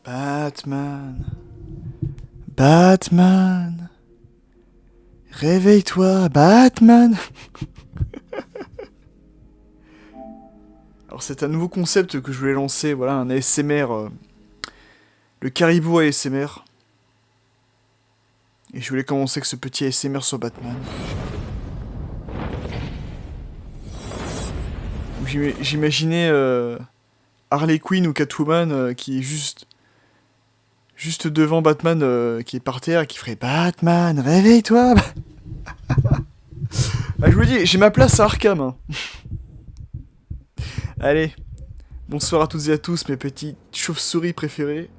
Batman. Batman. Réveille-toi, Batman. Alors c'est un nouveau concept que je voulais lancer, voilà, un ASMR, le caribou ASMR. Et je voulais commencer avec ce petit ASMR sur Batman. J'imaginais Harley Quinn ou Catwoman qui est juste devant Batman qui est par terre et qui ferait Batman, réveille-toi. Ah, je vous dis, j'ai ma place à Arkham. Hein. Allez, bonsoir à toutes et à tous, mes petits chauves-souris préférés.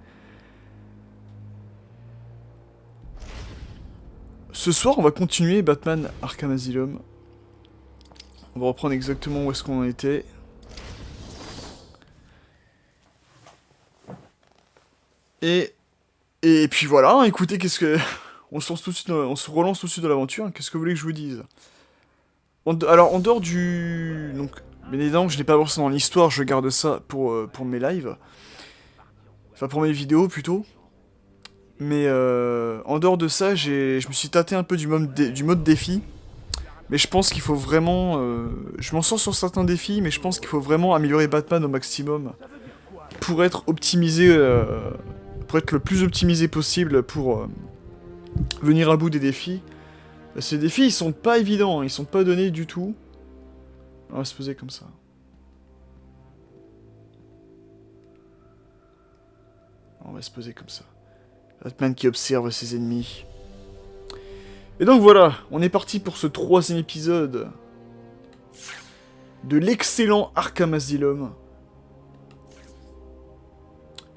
Ce soir, on va continuer Batman Arkham Asylum. On va reprendre exactement où est-ce qu'on en était. Et puis voilà, écoutez, qu'est-ce que... on se relance tout de suite dans l'aventure, qu'est-ce que vous voulez que je vous dise? Alors, en dehors du... Donc, bien évidemment, je n'ai pas avancé dans l'histoire, je garde ça pour mes lives. Enfin, pour mes vidéos, plutôt. Mais en dehors de ça, je me suis tâté un peu du mode défi. Mais je pense qu'il faut vraiment... je m'en sors sur certains défis, mais je pense qu'il faut vraiment améliorer Batman au maximum. Pour être optimisé... pour être le plus optimisé possible pour venir à bout des défis. Ces défis, ils sont pas évidents, hein, ils sont pas donnés du tout. On va se poser comme ça. On va se poser comme ça. Batman qui observe ses ennemis. Et donc voilà, on est parti pour ce 3e épisode de l'excellent Arkham Asylum.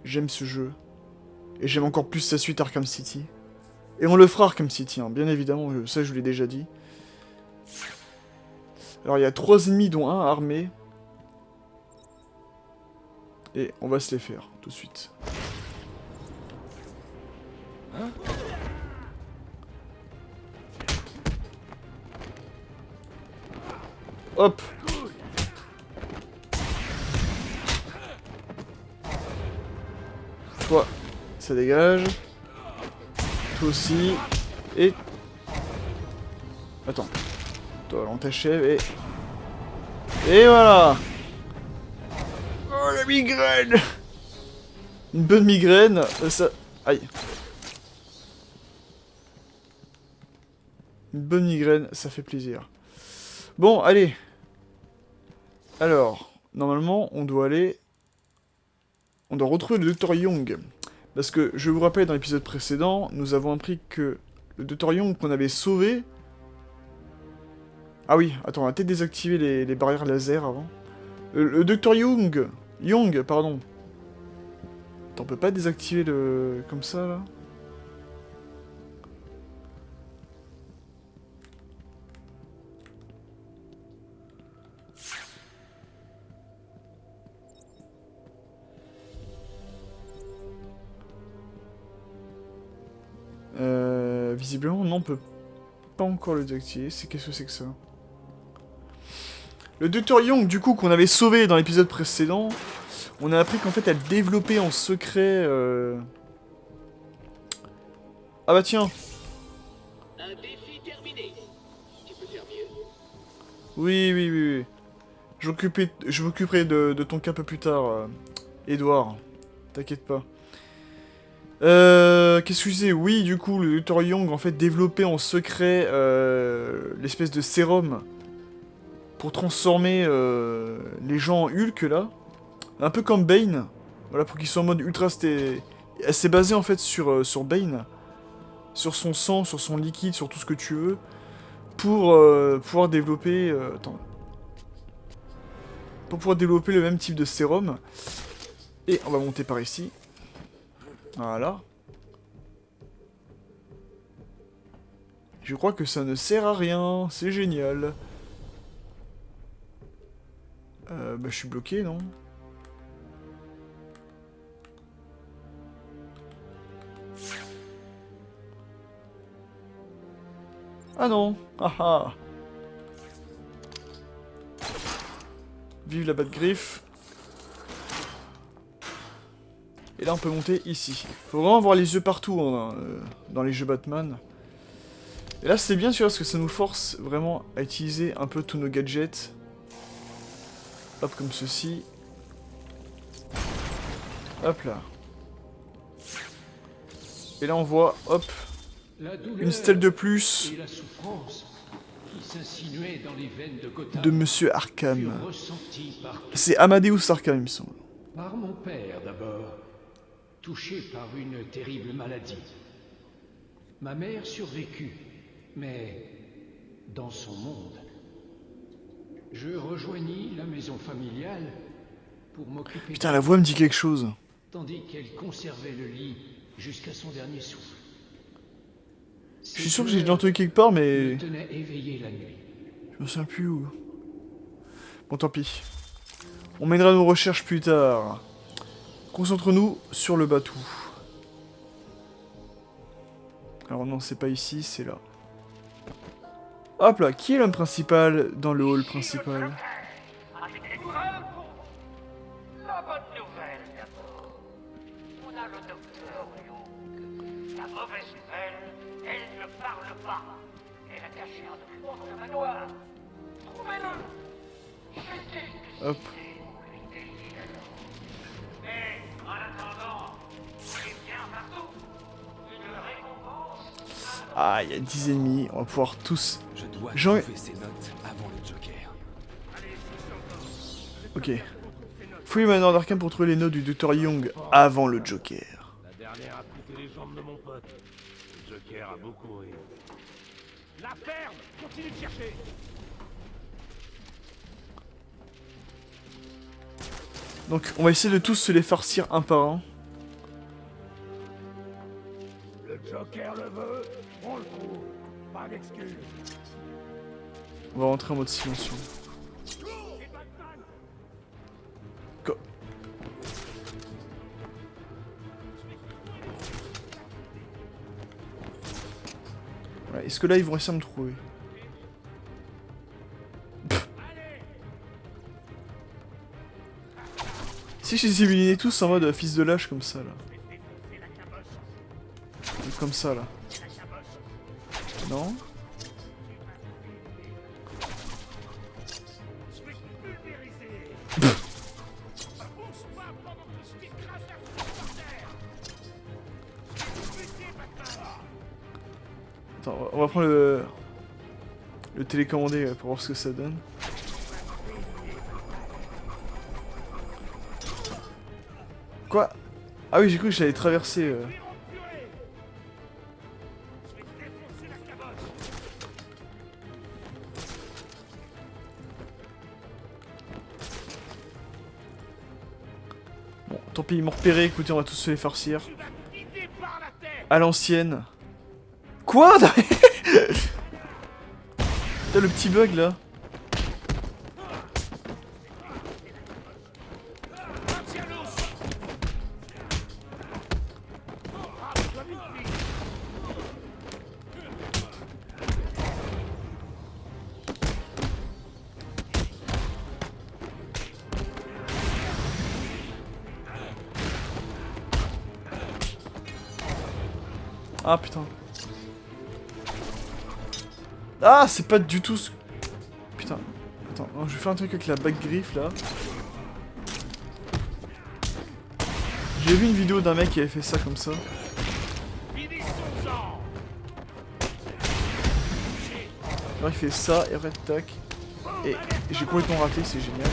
J'aime ce jeu. Et j'aime encore plus sa suite Arkham City. Et on le fera Arkham City, hein, bien évidemment, ça je vous l'ai déjà dit. Alors il y a 3 ennemis dont un armé. Et on va se les faire tout de suite. Hop. Toi, ça dégage. Toi aussi. Et... Attends. Toi, on t'achève et... Et voilà. Oh, la migraine. Une bonne migraine, ça... Aïe. Une bonne migraine, ça fait plaisir. Bon, allez. Alors, normalement, on doit aller... On doit retrouver le Dr Young. Parce que, je vous rappelle, dans l'épisode précédent, nous avons appris que le Dr Young qu'on avait sauvé... Ah oui, attends, on va peut-être désactiver les barrières laser avant. Le Dr Young... Young, pardon. Attends, on peut pas désactiver le... Comme ça, là? Visiblement, non, on peut pas encore le désactiver. Qu'est-ce que c'est que ça? Le Dr Young, du coup, qu'on avait sauvé dans l'épisode précédent, on a appris qu'en fait, elle développait en secret... Ah bah tiens. Un défi terminé. Tu peux faire mieux. Oui. Je m'occuperai de ton cas un peu plus tard, Edouard. T'inquiète pas. Qu'est-ce que je disais? Oui, du coup, le Dr Young, en fait, développait en secret l'espèce de sérum pour transformer les gens en Hulk, là. Un peu comme Bane. Voilà, pour qu'ils soient en mode ultra... Elle s'est basée, en fait, sur Bane. Sur son sang, sur son liquide, sur tout ce que tu veux. Pour pouvoir développer... attends. Pour pouvoir développer le même type de sérum. Et on va monter par ici. Voilà. Je crois que ça ne sert à rien. C'est génial. Bah je suis bloqué, non? Ah non. Ah ah. Vive la Bat-Griffe. Et là, on peut monter ici. Faut vraiment avoir les yeux partout hein, dans les jeux Batman. Et là, c'est bien sûr parce que ça nous force vraiment à utiliser un peu tous nos gadgets. Hop, comme ceci. Hop là. Et là, on voit, hop, une stèle de plus et la souffrance qui s'insinuait dans les veines de Gotham de Monsieur Arkham. furent ressenties C'est Amadeus Arkham, il me semble. par mon père d'abord, touché par une terrible maladie. Ma mère survécut, mais dans son monde. Je rejoignis la maison familiale pour m'occuper Putain, la voix me dit quelque chose. tandis qu'elle conservait le lit jusqu'à son dernier souffle. Je suis sûr que j'ai déjà entendu quelque part, mais... me tenait éveillé la nuit. Je me souviens plus où. Bon, tant pis. On mènera nos recherches plus tard. Concentre-nous sur le bateau. Alors non, c'est pas ici, c'est là. Hop là, qui est l'homme principal dans le hall principal? Avec des nouvelles pour vous. La bonne nouvelle d'abord. On a le docteur Young. La mauvaise nouvelle, elle ne parle pas. Elle a caché un document dans le manoir. Trouvez-le. Jetez Hop. pour lui délier la langue. Mais en attendant, il est bien partout. Une récompense. Ah, il y a 10 ennemis, on va pouvoir tous... Je dois Jean- trouver ces notes avant le Joker. Ok. Fouille le manoir d'Arkham pour trouver les notes du Dr Young avant le Joker. La dernière a coupé les jambes de mon pote. Le Joker a beaucoup ri. La ferme! Continue de chercher! Donc, on va essayer de tous se les farcir un par un. Le Joker le veut, on le trouve. Pas d'excuses. On va rentrer en mode silencieux. Quoi? Voilà, est-ce que là ils vont réussir à me trouver? Pff. Si je les ai éliminés tous en mode fils de lâche comme ça là. Comme ça là. Non? Attends, on va prendre le télécommandé pour voir ce que ça donne. Quoi? Ah oui, j'ai cru que j'allais traverser. Bon, tant pis, ils m'ont repéré, écoutez, on va tous se les farcir. À l'ancienne. Quoi? T'as le petit bug là. Ah putain. Ah, c'est pas du tout ce... Putain. Attends, non, je vais faire un truc avec la bague griffe là. J'ai vu une vidéo d'un mec qui avait fait ça comme ça. Alors il fait ça et après tac. Et j'ai complètement raté, c'est génial.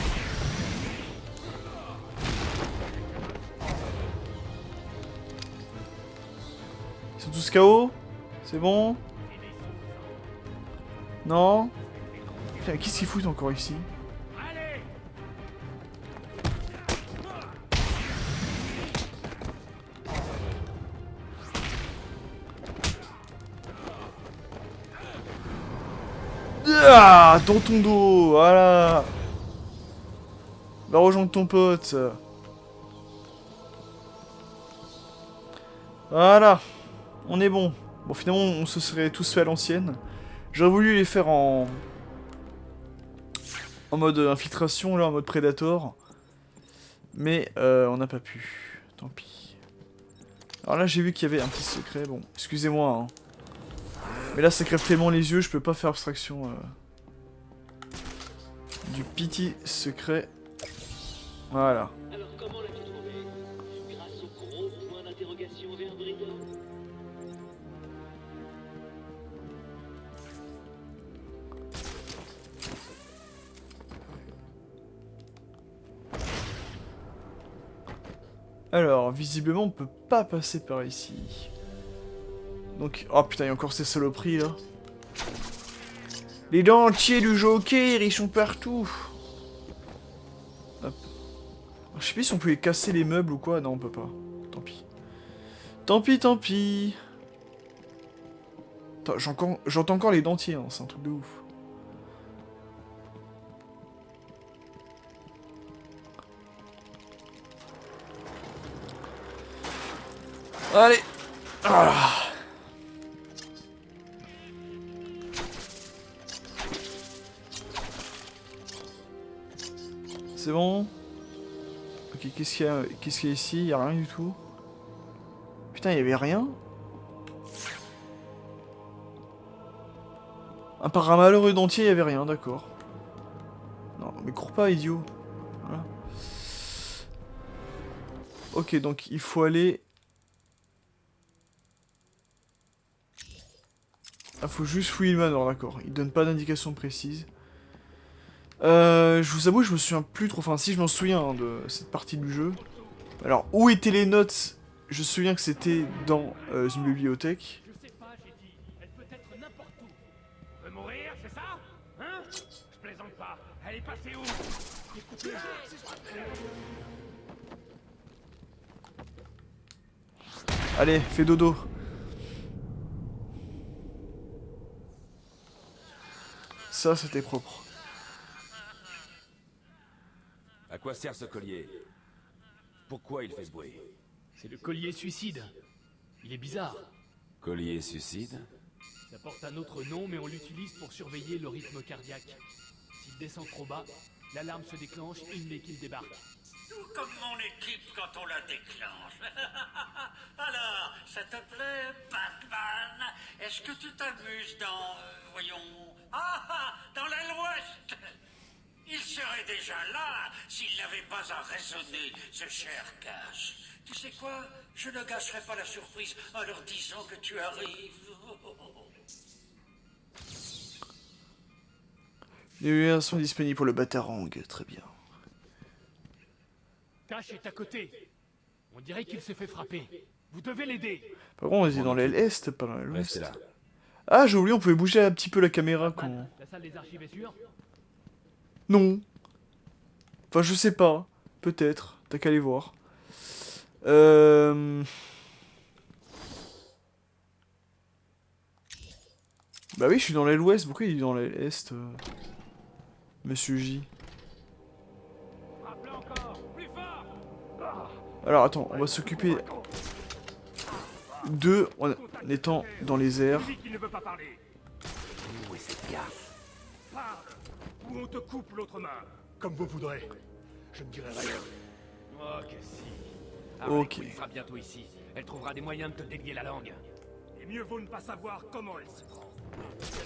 Ils sont tous KO? C'est bon? Non? Putain, qu'est-ce qu'ils foutent encore ici? Ah, dans ton dos, voilà. Va rejoindre ton pote. Voilà. On est bon. Bon, finalement, on se serait tous fait à l'ancienne. J'aurais voulu les faire en mode infiltration, là, en mode Predator. Mais on n'a pas pu. Tant pis. Alors là, j'ai vu qu'il y avait un petit secret. Bon, excusez-moi, hein. Mais là, ça crève tellement les yeux, je peux pas faire abstraction du petit secret. Voilà. Alors comment l'as-tu trouvé? Grâce au gros point d'interrogation vers Brigand? Alors, visiblement, on peut pas passer par ici. Donc, oh putain, il y a encore ces saloperies là. Les dentiers du Joker, ils sont partout. Hop. Je sais plus si on pouvait casser les meubles ou quoi. Non, on peut pas. Tant pis. Tant pis, tant pis. J'entends encore les dentiers, hein. C'est un truc de ouf. Allez. Ah. C'est bon. Ok, qu'est-ce qu'il y a ici? Il y a rien du tout. Putain, il y avait rien. À part un malheureux dentier, il y avait rien, d'accord. Non, mais cours pas, idiot. Voilà. Ok, donc il faut aller... Ah, faut juste fouiller le manoir, d'accord. Il donne pas d'indication précise. Je vous avoue, je me souviens plus trop. Enfin, si, je m'en souviens hein, de cette partie du jeu. Alors, où étaient les notes? Je me souviens que c'était dans une bibliothèque. Je sais pas, j'ai dit. Elle peut être n'importe où. On veut mourir, c'est ça? Hein? Je plaisante pas. Elle est passée où? Écoutez, Allez, fais dodo. Ça, c'était propre. À quoi sert ce collier? Pourquoi il fait ce bruit? C'est le collier suicide. Il est bizarre. Collier suicide? Ça porte un autre nom, mais on l'utilise pour surveiller le rythme cardiaque. S'il descend trop bas, l'alarme se déclenche et l'équipe débarque. Tout comme mon équipe quand on la déclenche. Alors, ça te plaît, Batman? Est-ce que tu t'amuses dans, voyons... dans l'aile ouest? Il serait déjà là s'il n'avait pas à raisonner, ce cher Cash. Tu sais quoi? Je ne gâcherai pas la surprise en leur disant que tu arrives. Les lumières sont disponibles pour le Batarang, très bien. Cash est à côté. On dirait qu'il s'est fait frapper. Vous devez l'aider. Par contre, on était dans l'aile Est, pas dans l'aile Restez Ouest. là. Ah, j'ai oublié, on pouvait bouger un petit peu la caméra quand... Batman, la salle des archives est sûre? Non. Enfin, je sais pas. Peut-être. T'as qu'à aller voir. Bah oui, je suis dans l'aile ouest. Pourquoi il est dans l'aile est, Monsieur J? frappe-le encore. Plus fort. Alors, attends, on va s'occuper d'eux en étant dans les airs. Lui qui ne veut pas parler. Où est cette gaffe? Parle, ou on te coupe l'autre main. Comme vous voudrez. Je ne dirai rien. Oh, que si. Ok. Elle sera bientôt ici. Elle trouvera des moyens de te délier la langue. Et mieux vaut ne pas savoir comment elle s'y prend.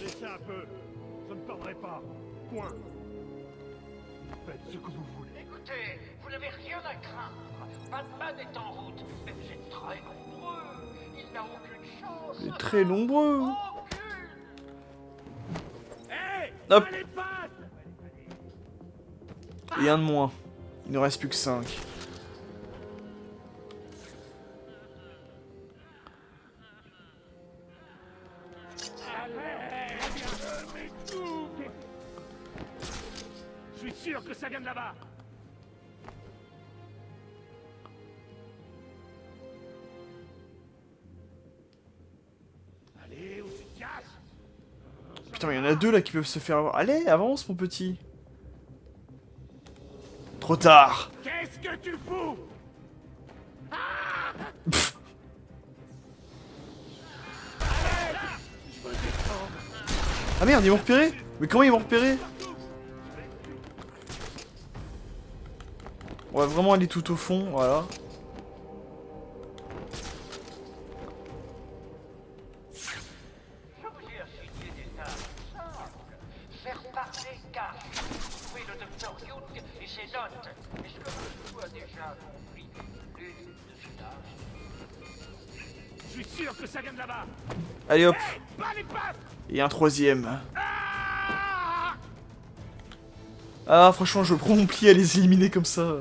Laissez un peu. Je ne parlerai pas. Point. Faites ce que vous voulez. Écoutez, vous n'avez rien à craindre. Batman est en route, mais vous êtes très nombreux. Il n'a aucune chance. Il est très nombreux. Aucune. Hé! Hop. Allez, passe! Et un de moins. Il ne reste plus que 5. Je suis sûr que ça vient de là-bas. Allez, où tu te caches? Putain, mais il y en a deux là qui peuvent se faire avoir. Allez, avance, mon petit. Trop tard. Qu'est-ce que tu fous? Ah merde, ils m'ont repéré. Mais comment ils m'ont repéré? On va vraiment aller tout au fond, voilà. ses notes. Est-ce que tu as déjà compris l'une de ses tâches? Je suis sûr que ça vient de là-bas. Allez hop. Hey, pas les pattes. Et un troisième. Ah Ah, franchement, je prends mon pli à les éliminer comme ça.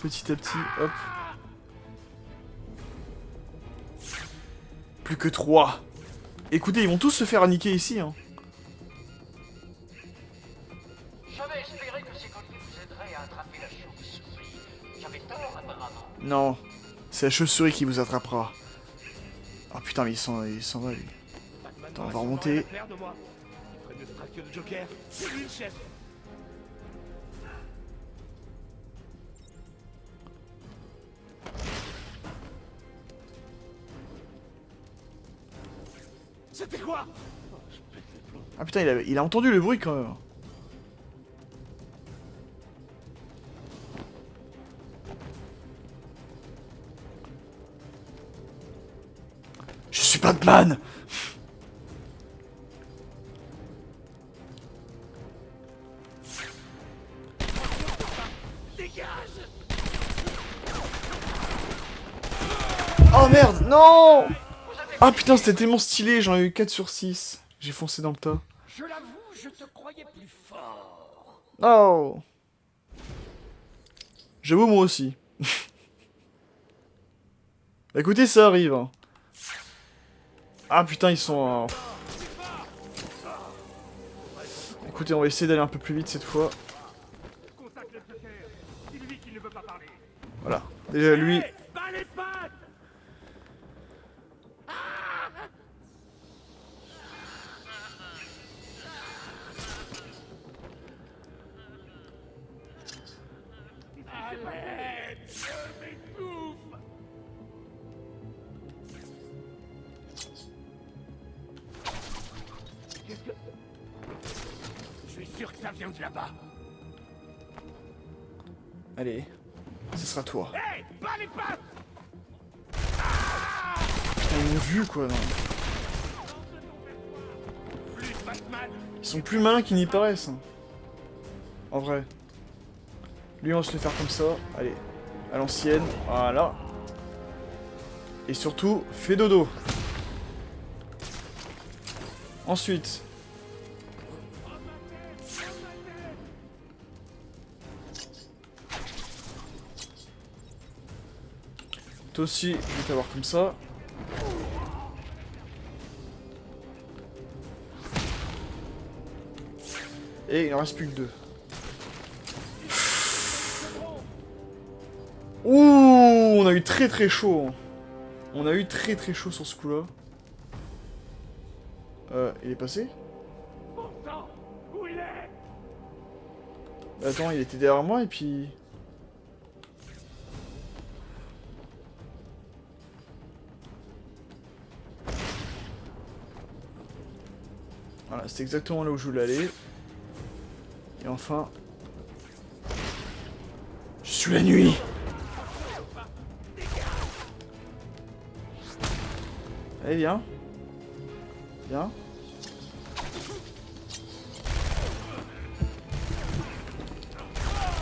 Petit à petit, hop. Plus que 3. Écoutez, ils vont tous se faire niquer ici, hein. J'avais espéré que ces colliers vous aideraient à attraper la chauve-souris. J'avais tort, apparemment. Non, c'est la chauve-souris qui vous attrapera. Ah putain, mais il s'en va, lui. Batman Attends, on va n'aurait remonter. sûrement rien à faire de moi. Il ferait mieux de traquer le Joker. C'est lui le chef. C'était quoi? Oh, je pète les plombs. Ah putain, il a entendu le bruit quand même. Je suis Batman! Dégage! Oh merde, non! Ah putain, c'était tellement stylé, j'en ai eu 4 sur 6. J'ai foncé dans le tas. Je l'avoue, je te croyais plus fort. Oh! J'avoue, moi aussi. Écoutez, ça arrive. Hein. Ah putain, ils sont... Écoutez, on va essayer d'aller un peu plus vite cette fois. Contacte le Joker. Dis-lui qu'il ne veut pas parler. Voilà. Déjà, lui... Hey, pas les pattes! Arrête! Je m'étouffe! Qu'est-ce que... Je suis sûr que ça vient de là-bas. Allez. Ce sera toi. Hey! Pas les pattes! Ils m'ont vu, quoi, non. Plus Batman! Ils sont plus malins qu'ils n'y paraissent. Hein. En vrai. Lui, on va se le faire comme ça. Allez. À l'ancienne. Voilà. Et surtout, fais dodo. Ensuite. Toi aussi, je vais t'avoir comme ça. Et il en reste plus que 2. Ouh, on a eu très très chaud. Hein. On a eu très très chaud sur ce coup-là. Il est passé? Bon sang! Où il est? Attends, il était derrière moi et puis... Voilà, c'est exactement là où je voulais aller. Et enfin... Je suis la nuit! Allez, viens. Viens.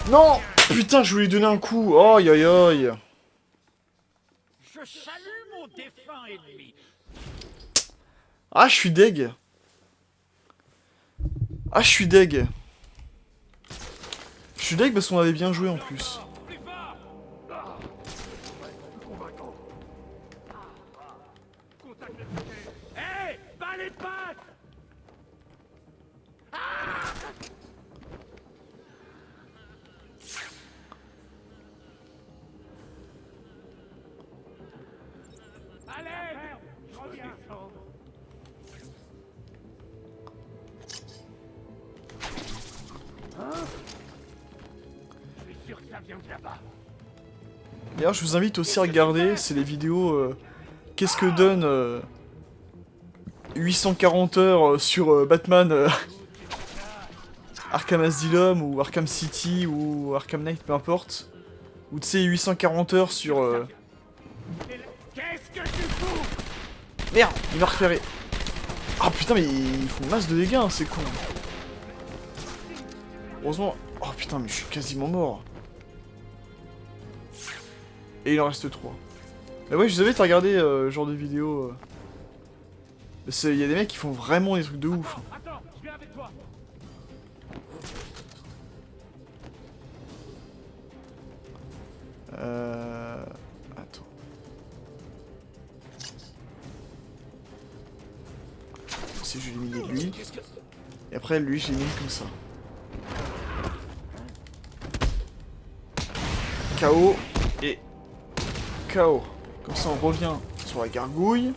Non! Putain, je voulais lui donner un coup. Aïe aïe aïe. Je salue mon défunt ennemi. Ah, je suis deg. Ah, je suis deg. Je suis deg parce qu'on avait bien joué en plus. Plus fort! Ah. Ouais, convaincant. Contacte le Joker. Hey! Pas les pattes! Allez! Je reviens. Je suis sûr que ça vient de là-bas. D'ailleurs, je vous invite aussi à regarder, c'est les vidéos qu'est-ce que donne 840 heures sur Batman Arkham Asylum ou Arkham City ou Arkham Knight, peu importe. Ou tu sais, 840 heures sur... Qu'est-ce que tu fous? Merde, il m'a repéré. Ah putain, mais ils font masse de dégâts, hein, c'est con. Heureusement, Oh putain, mais je suis quasiment mort. Et il en reste 3. Mais ouais, je vous avais regardé ce genre de vidéo. Il y a des mecs qui font vraiment des trucs de ouf. Attends, je viens avec toi. Attends. Si je l'élimine lui. Et après lui, je l'élimine comme ça. KO et KO. Comme ça on revient sur la gargouille.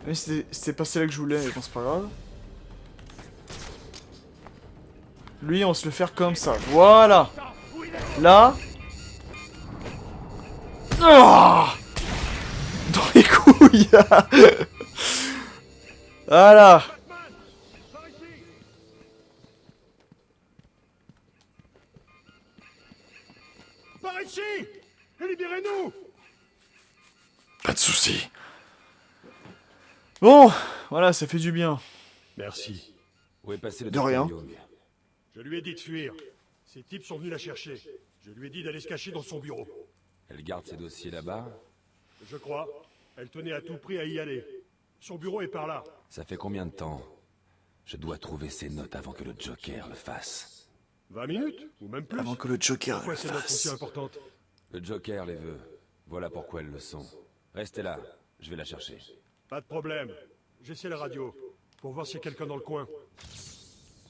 Même si c'était pas celle-là que je voulais, mais bon c'est pas grave. Lui on va se le faire comme ça. Voilà. Là. Oh dans les couilles. Voilà. Par ici. Par ici. Et libérez-nous. Pas de soucis. Bon, voilà, ça fait du bien. Merci. Où est passé le De rien. Dr. Young? Je lui ai dit de fuir. Ces types sont venus la chercher. Je lui ai dit d'aller se cacher dans son bureau. Elle garde ses dossiers là-bas? Je crois. Elle tenait à tout prix à y aller. Son bureau est par là. Ça fait combien de temps? Je dois trouver ces notes avant que le Joker le fasse. 20 minutes ou même plus. Avant que le Joker Pourquoi le ces notes sont si fasse. importantes? Le Joker les veut. Voilà pourquoi elles le sont. Restez là, je vais la chercher. Pas de problème. J'essaie la radio pour voir s'il y a quelqu'un dans le coin.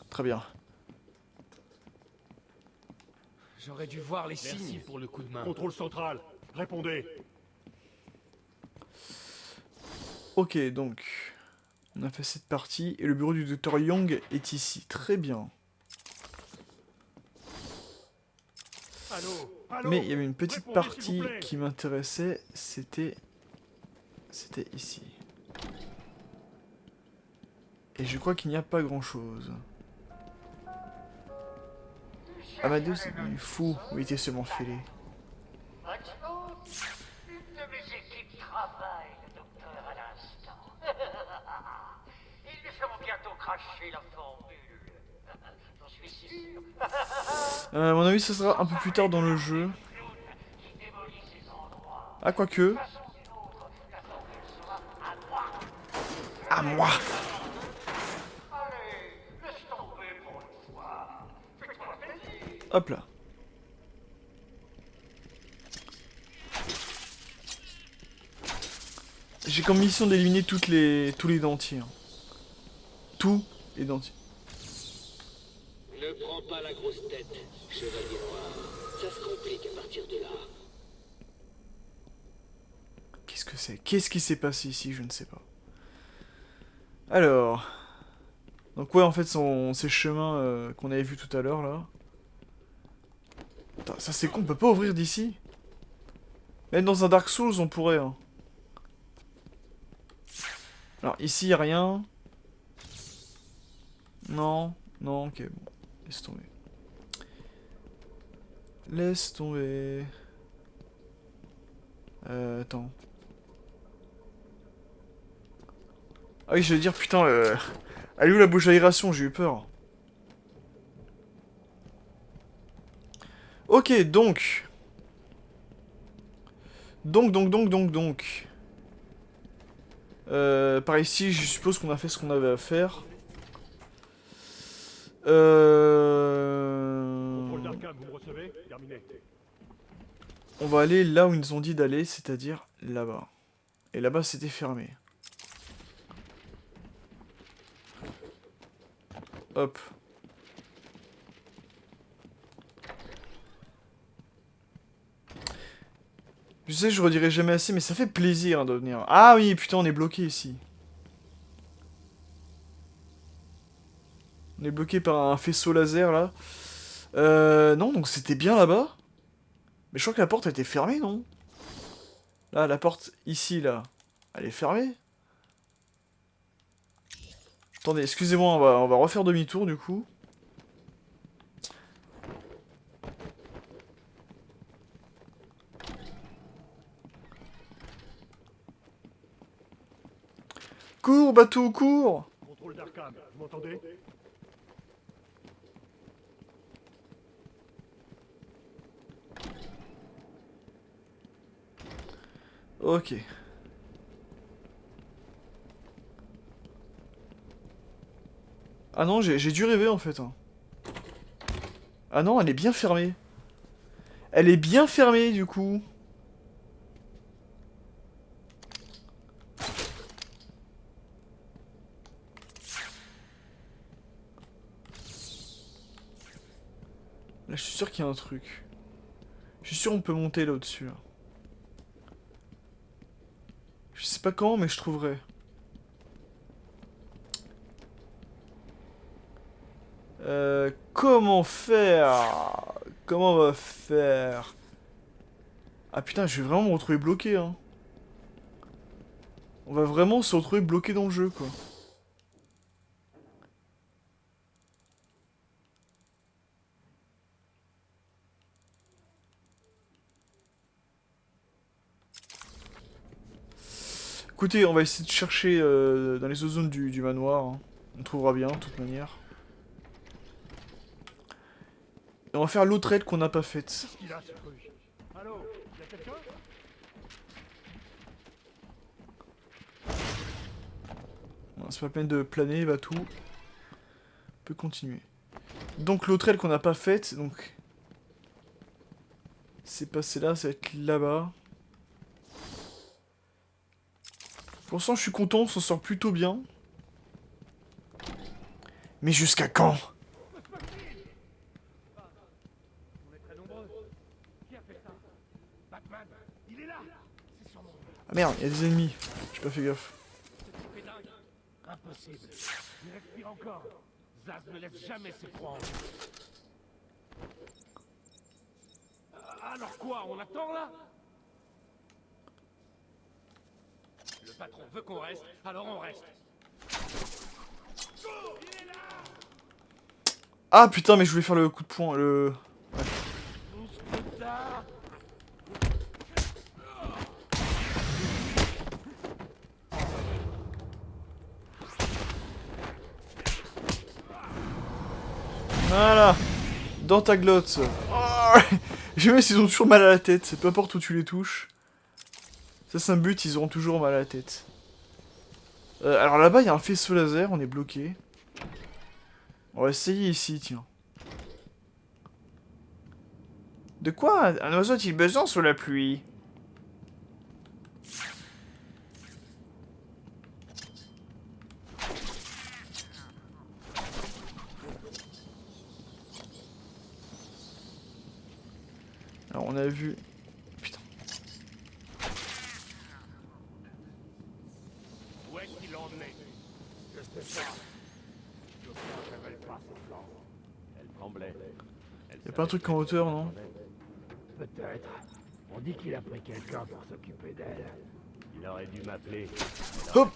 Très bien. J'aurais dû voir les Merci signes pour le coup de main. Contrôle central. Répondez. Ok, donc... On a fait cette partie, et le bureau du Dr Young est ici. Très bien. Allô? Allô? Mais il y avait une petite Répondez, partie s'il vous plaît. qui m'intéressait, c'était ici. Et je crois qu'il n'y a pas grand-chose. Amadeus est devenu fou, ou était seulement fêlé. Magnus, une de mes équipes travaille, le docteur, à l'instant. Ils lui feront bientôt cracher la formule. J'en suis sûr. À mon avis, ça sera un peu plus tard dans le jeu. Qui démolit ces endroits. Ah, quoique. Façon d'une autre, la formule sera à moi. À moi. Allez, laisse tomber pour une fois. Fais-toi plaisir. Hop là. J'ai comme mission d'éliminer tous les dentiers. Hein. Tous les dentiers. Ne prends pas la grosse tête, chevalier noir. Ça se complique à partir de là. Qu'est-ce que c'est? Qu'est-ce qui s'est passé ici? Je ne sais pas. Alors... Donc ouais, en fait, ces chemins qu'on avait vus tout à l'heure, là... Putain, ça c'est con, on peut pas ouvrir d'ici? Même dans un Dark Souls, on pourrait, hein. Alors, ici, y a rien. Non, non, ok, bon. Laisse tomber. Laisse tomber. Attends. Ah oui, je vais dire, putain, elle est où la bouche d'aération? J'ai eu peur. Ok, donc. Donc. Par ici, je suppose qu'on a fait ce qu'on avait à faire. Contrôle d'Arkham, vous me recevez? Terminé. On va aller là où ils nous ont dit d'aller, c'est-à-dire là-bas. Et là-bas, c'était fermé. Hop. Je sais, je redirai jamais assez, mais ça fait plaisir hein, de venir. Ah oui, putain, on est bloqué ici. On est bloqué par un faisceau laser, là. Non, donc c'était bien là-bas. Mais je crois que la porte a été fermée, non? Là, la porte, ici, là. Elle est fermée. Attendez, excusez-moi, on va refaire demi-tour, du coup. Cours, bateau, cours! Contrôle d'Arkham, vous m'entendez? Ok. Ah non, j'ai dû rêver en fait. Hein. Ah non, elle est bien fermée. Elle est bien fermée du coup. Là, je suis sûr qu'il y a un truc. Je suis sûr on peut monter là au-dessus. Là. Je sais pas comment, mais je trouverai. Comment faire? Comment on va faire? Ah putain, je vais vraiment me retrouver bloqué, hein. On va vraiment se retrouver bloqué dans le jeu, quoi. Écoutez, on va essayer de chercher dans les zones du manoir. Hein. On trouvera bien, de toute manière. Et on va faire l'autre aide qu'on n'a pas faite. Il a ce truc. Allô, y a quelqu'un? Bon, c'est pas la peine de planer, va tout. On peut continuer. Donc l'autre aile qu'on n'a pas faite, donc... C'est passé là, ça va être là-bas. Pour l'instant, je suis content, on s'en sort plutôt bien. Mais jusqu'à quand? On est très nombreux. Qui a fait ça? Batman, il est là. C'est son nom. Ah merde, il y a des ennemis. J'ai pas fait gaffe. C'est dingue. Impossible. Il respire encore. Zaz ne laisse jamais ses proies en vie. Alors quoi? On attend là? Le patron veut qu'on reste, alors on reste. Ah putain, mais je voulais faire le coup de poing, le... Mousquetard. Voilà. Dans ta glotte. Oh, j'aime s'ils ont toujours mal à la tête, peu importe où tu les touches. Ça c'est un but, ils auront toujours mal à la tête. Alors là-bas, il y a un faisceau laser, on est bloqué. On va essayer ici, tiens. De quoi un oiseau a-t-il besoin sous la pluie? Alors on a vu... Putain. Où est-ce qu'il l'a emmené? Je sais pas. Je ne révèle pas ses plans. Elle tremblait. Y'a pas un truc en hauteur, non? Peut-être. On dit qu'il a pris quelqu'un pour s'occuper d'elle. Il aurait dû m'appeler. Hop!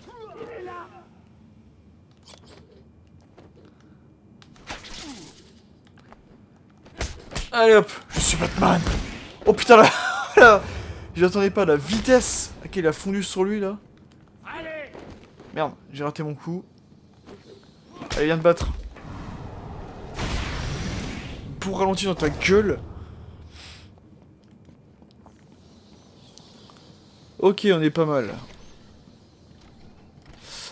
Allez hop, je suis Batman. Oh putain là, là j'attendais pas la vitesse à laquelle il a fondu sur lui là. Allez! Merde, j'ai raté mon coup. Allez, viens te battre. Pour ralentir dans ta gueule. Ok, on est pas mal.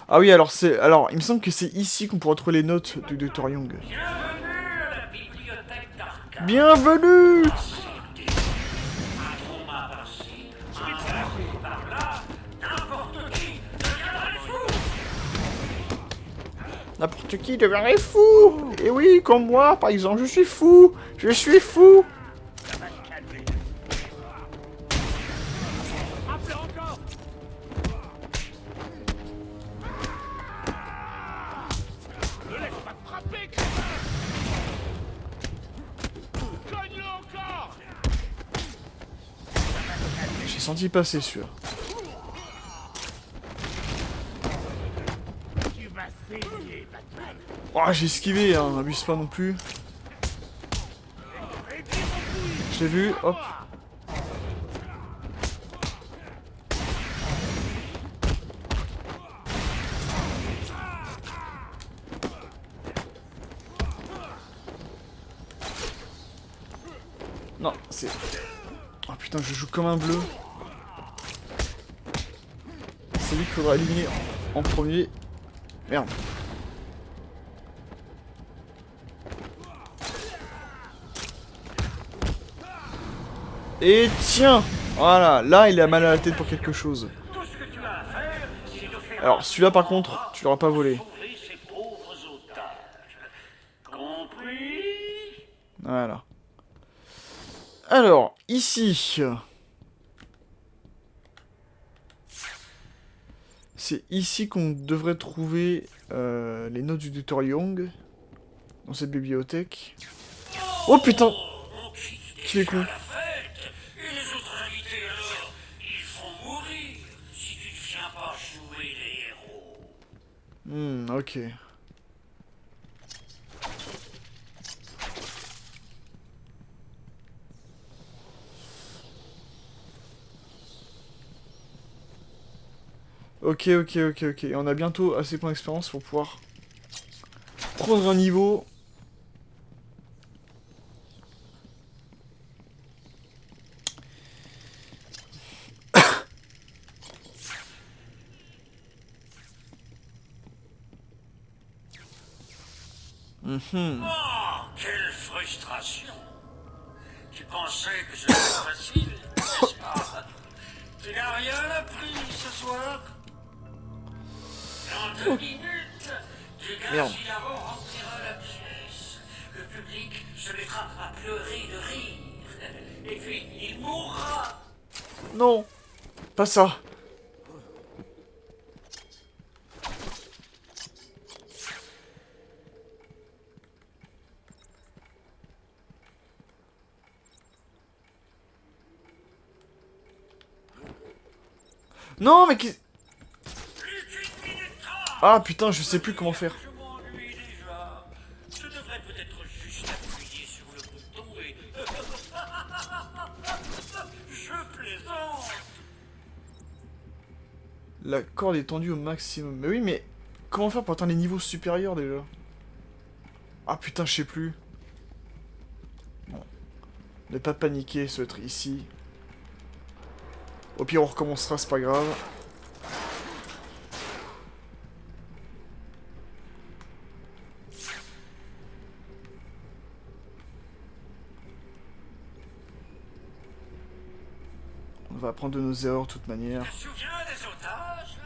Ah oui, alors c'est... Alors, il me semble que c'est ici qu'on pourra trouver les notes du Dr. Young. Bienvenue à la bibliothèque d'Arkham. Bienvenue! Un combat par-ci, un meurtre par-là, n'importe qui deviendrait fou. N'importe qui deviendrait fou! Et oui, comme moi, par exemple, je suis fou! Je suis fou! Appelez encore! Ne laisse pas te frapper, crétin! Cogne-le encore! J'ai senti passer sûr. Tu vas saigner, Batman! Oh, j'ai esquivé, hein, abuse pas non plus. Je l'ai vu, hop. Non, c'est... Oh putain, je joue comme un bleu. lui qu'il faudra éliminer en premier. Merde. Et tiens! Voilà, là il a mal à la tête pour quelque chose. Tout ce que tu as à faire, c'est de faire Alors celui-là par contre, tu l'auras pas volé. sauver ces pauvres otages. Compris? Voilà. Alors, ici... C'est ici qu'on devrait trouver les notes du Dr Young. Dans cette bibliothèque. Oh putain! Qui est con? Et les autres invités alors, ils vont mourir si tu ne viens pas jouer les héros. Ok. Ok. Et on a bientôt assez de points d'expérience pour pouvoir prendre un niveau. Oh, quelle frustration! Tu pensais que ce serait facile, n'est-ce pas? Tu n'as rien appris ce soir? Dans 2 minutes, du Merde. Garcilaron remplira la pièce. Le public se mettra à pleurer de rire. Et puis, il mourra. Non! Pas ça! Non, mais qui... Plus qu'une minute 30. Ah putain, je sais plus comment faire. Je m'ennuie déjà. Je devrais peut-être juste appuyer sur le bouton et... Je plaisante. La corde est tendue au maximum. Mais oui, mais comment faire pour atteindre les niveaux supérieurs déjà? Ah putain, je sais plus. Bon. Ne pas paniquer, ce truc ici. Au pire, on recommencera, c'est pas grave. On va apprendre de nos erreurs de toute manière. Tu te souviens des otages?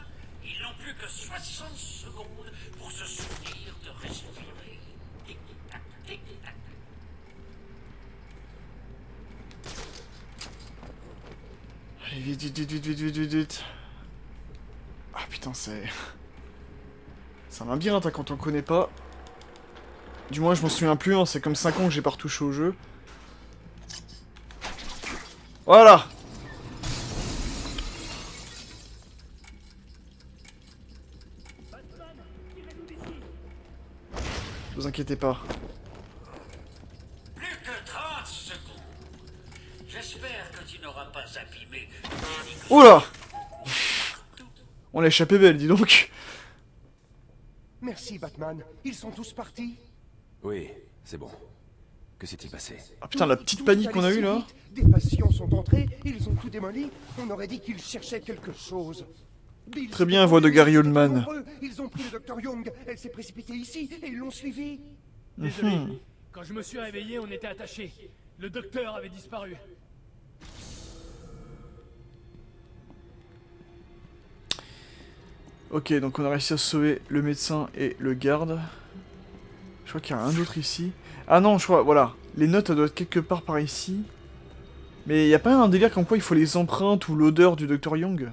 Ils n'ont plus que 60 secondes pour se souvenir de respirer. Tic-tac, tic-tac. Allez, vite. Ah putain, c'est... C'est un labyrinthe hein, quand on connaît pas. Du moins, je m'en souviens plus, hein, c'est comme 5 ans que j'ai pas retouché au jeu. Voilà! Vous inquiétez pas. Plus que 30 secondes. J'espère que tu n'auras pas abîmé. Oula! On l'a échappé belle, dis donc. Merci, Batman. Ils sont tous partis. Oui, c'est bon. Que s'est-il passé? Ah putain, la petite panique qu'on a eue là. Des patients sont entrés, ils ont tout démoli. On aurait dit qu'ils cherchaient quelque chose. Bill, Très bien, voix de Gary Oldman. nombreux. Ils ont pris le Dr Young. Elle s'est précipitée ici et ils l'ont suivi. Désolé. Quand je me suis réveillé, on était attachés. Le docteur avait disparu. Ok, donc on a réussi à sauver le médecin et le garde. Je crois qu'il y a un autre ici. Ah non, je crois, voilà. Les notes, elles doivent être quelque part par ici. Mais il n'y a pas un délire comme quoi il faut les empreintes ou l'odeur du Dr Young?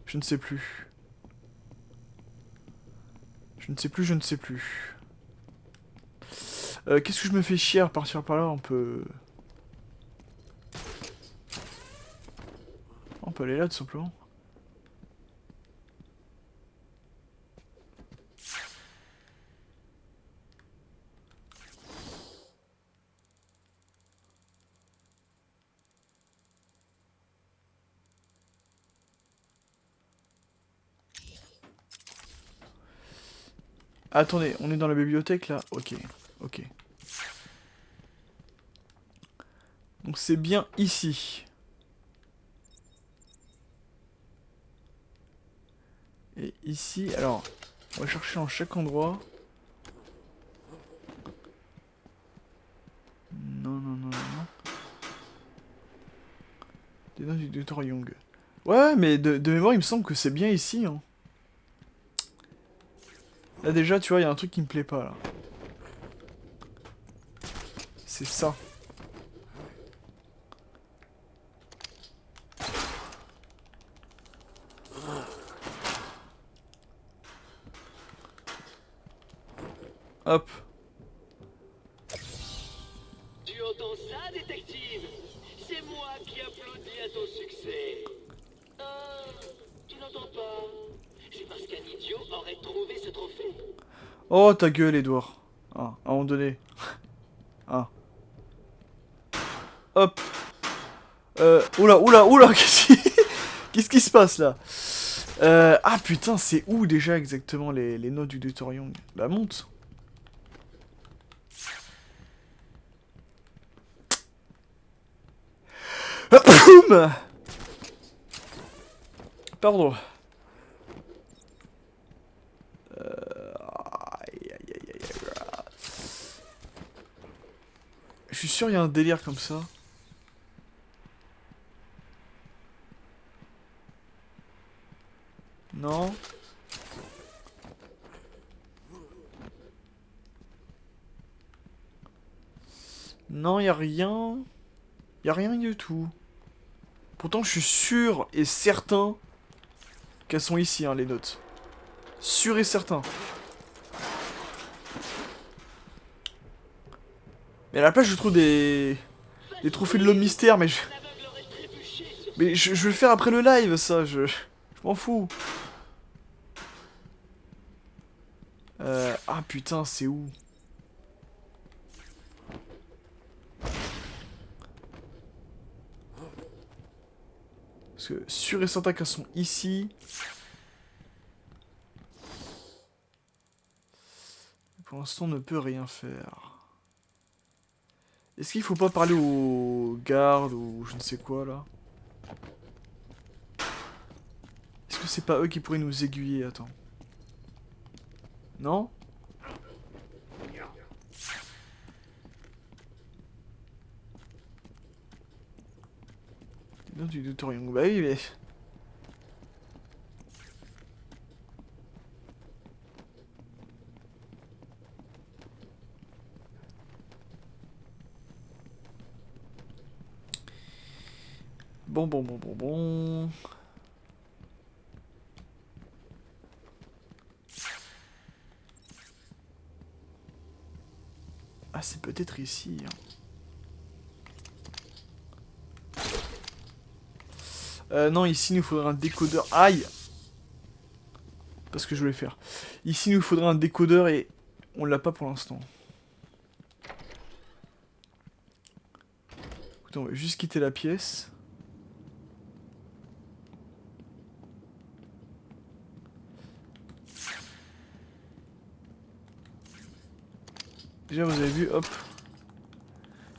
Je ne sais plus. Je ne sais plus. Qu'est-ce que je me fais chier à partir par là? On peut aller là tout simplement. Attendez, on est dans la bibliothèque là? Ok. Donc c'est bien ici. ici. Alors, on va chercher dans chaque endroit. Non, non, non, non, non. Des notes du Dr. Young. Ouais, mais de mémoire, il me semble que c'est bien ici. Hein. Là, déjà, tu vois, il y a un truc qui me plaît pas, là. C'est ça. Hop. Tu entends ça, détective? C'est moi qui applaudis à ton succès. Tu n'entends pas? C'est parce qu'un idiot aurait trouvé ce trophée. Oh, ta gueule, Edouard. Ah, à un moment donné. Ah. Hop. Oula, oula, oula, qu'est-ce qui se passe, là? Ah, putain, c'est où, déjà, exactement, les notes du Dr. Young? Bah, monte. Poum. Pardon. Aïe, aïe, aïe, aïe, aïe. Je suis sûr il y a un délire comme ça. Non. Non, y a rien. Y a rien du tout. Pourtant, je suis sûr et certain qu'elles sont ici, hein, les notes. Sûr et certain. Mais à la place, je trouve des trophées de l'homme mystère, mais je vais le faire après le live, ça. Je m'en fous. Ah putain, c'est où? Parce que sûr et certain qu'elles sont ici. Pour l'instant, on ne peut rien faire. Est-ce qu'il faut pas parler aux gardes ou je ne sais quoi là? Est-ce que c'est pas eux qui pourraient nous aiguiller? Attends. Non? Non, du Dr. Young. Bah oui, mais... Bon. Ah, c'est peut-être ici. Hein. Non, ici, il nous faudrait un décodeur. Aïe! Pas ce que je voulais faire. Ici, il nous faudrait un décodeur et on l'a pas pour l'instant. Écoutez, on va juste quitter la pièce. Déjà, vous avez vu, hop.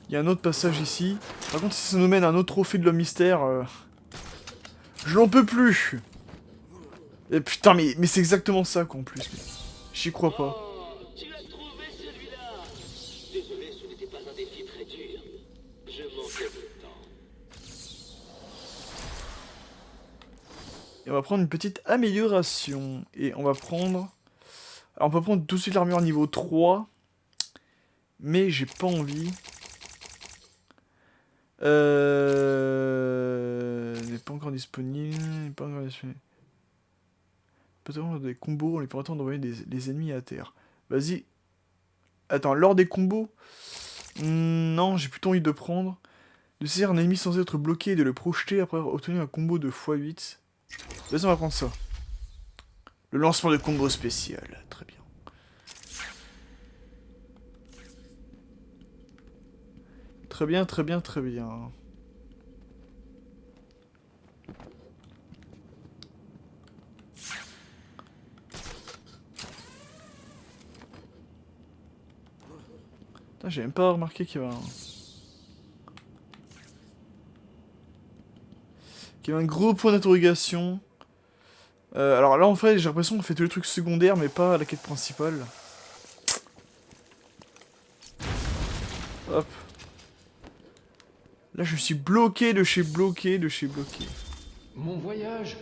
Il y a un autre passage ici. Par contre, si ça nous mène à un autre trophée de l'homme mystère... Je n'en peux plus. Et putain, mais c'est exactement ça, quoi, en plus. J'y crois pas. Oh, tu as trouvé celui-là. Désolé, ce n'était pas un défi très dur. Je manquais de temps. Et on va prendre une petite amélioration. Et on va prendre... Alors, on peut prendre tout de suite l'armure niveau 3. Mais j'ai pas envie. N'est pas encore disponible. Peut-être des combos, on les permettant d'envoyer les ennemis à terre. Vas-y. Attends, lors des combos... non, j'ai plutôt envie de prendre... De saisir un ennemi sans être bloqué et de le projeter après avoir obtenu un combo de x8. Vas-y, on va prendre ça. Le lancement de combo spécial. Très bien. Très bien. Putain, j'ai même pas remarqué qu'il y avait un gros point d'interrogation. Alors là, en fait, j'ai l'impression qu'on fait tous les trucs secondaires, mais pas la quête principale. Hop. Là, je suis bloqué de chez bloqué de chez bloqué. Mon voyage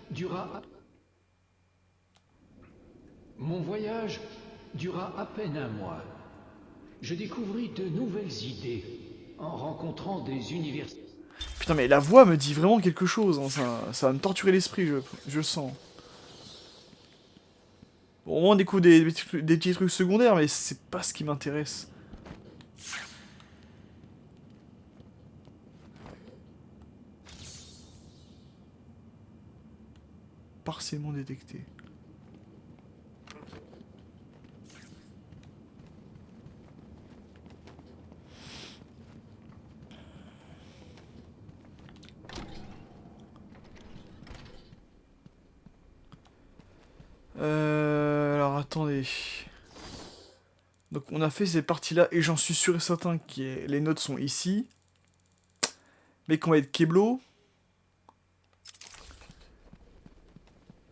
dura... Mon voyage dura à peine un mois. Je découvris de nouvelles idées en rencontrant des universités. Putain, mais la voix me dit vraiment quelque chose, hein. Ça va me torturer l'esprit, je le sens. Bon, au moins, on découvre des petits trucs secondaires, mais c'est pas ce qui m'intéresse. Partiellement détecté. Alors attendez. Donc on a fait ces parties-là, et j'en suis sûr et certain que les notes sont ici. Mais qu'on va être Keblo.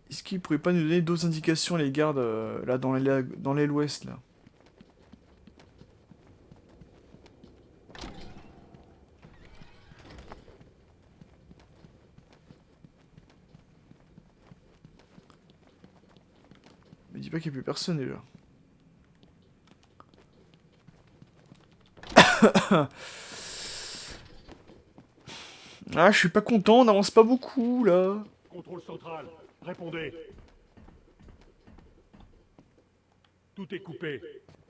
Est-ce qu'ils pourraient pas nous donner d'autres indications, les gardes, là, dans l'aile ouest, là? Mais dis pas qu'il n'y a plus personne, déjà. Ah, je suis pas content, on n'avance pas beaucoup, là. Contrôle central, répondez. Tout est coupé.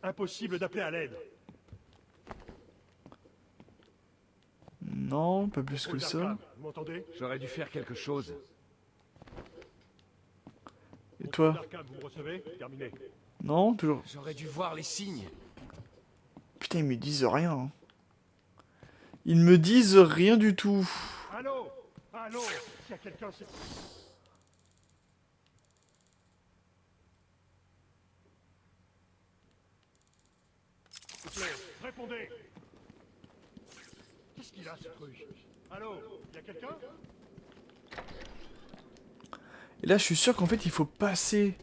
Impossible d'appeler à l'aide. Non, pas plus que Contrôle ça. d'Arkham, vous m'entendez? J'aurais dû faire quelque chose. Et Contrôle toi? d'Arkham, vous me recevez? Terminé. Non, toujours. J'aurais dû voir les signes. Putain, ils me disent rien, hein. Ils me disent rien du tout. Allô? Allô? S'il y a quelqu'un, c'est... S'il vous plaît, répondez. Qu'est-ce qu'il a, ce truc? Allô? Il y a quelqu'un? Et là, je suis sûr qu'en fait, il faut passer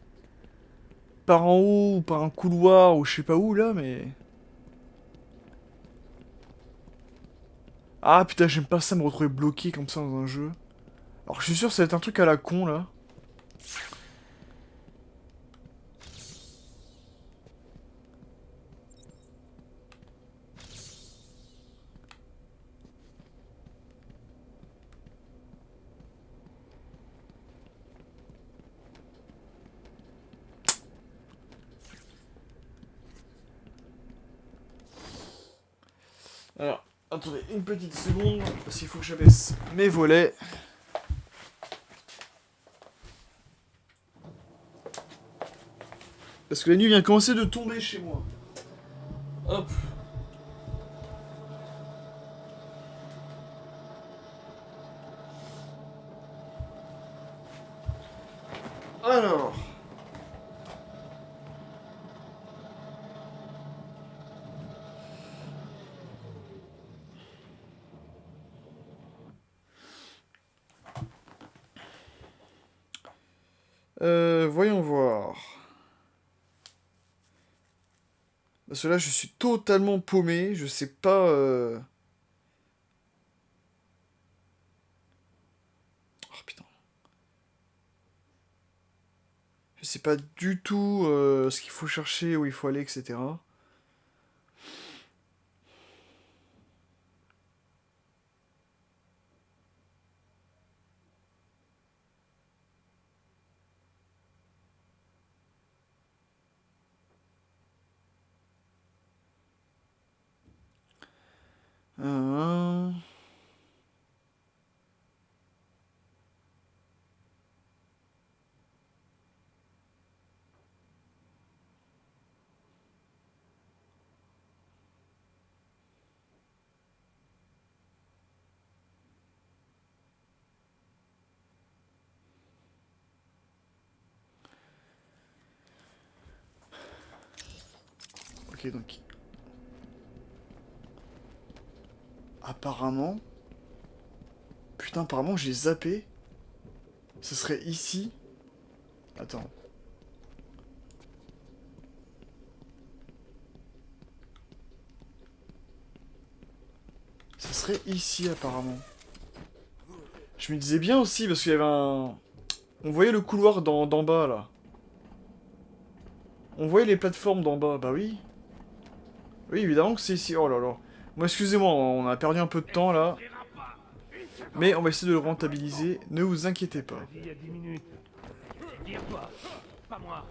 par en haut, ou par un couloir, ou je sais pas où, là, mais... Ah, putain, j'aime pas ça, me retrouver bloqué comme ça dans un jeu. Alors, je suis sûr que ça va être un truc à la con, là. Alors, attendez une petite seconde, parce qu'il faut que j'abaisse mes volets. Parce que la nuit vient commencer de tomber chez moi. Hop. Alors. Voyons voir. Parce que là, je suis totalement paumé. Je sais pas... Oh putain. Je sais pas du tout ce qu'il faut chercher, où il faut aller, etc. Euh, Ok, donc... Apparemment... Putain, apparemment, j'ai zappé. Ce serait ici. Attends. Ça serait ici, apparemment. Je me disais bien aussi, parce qu'il y avait un... On voyait le couloir d'en bas, là. On voyait les plateformes d'en bas, bah oui. Oui, évidemment que c'est ici. Oh là là. Bon, excusez-moi, on a perdu un peu de temps, là. Mais on va essayer de le rentabiliser. Ne vous inquiétez pas. Il y a 10 minutes. Dire toi, pas moi.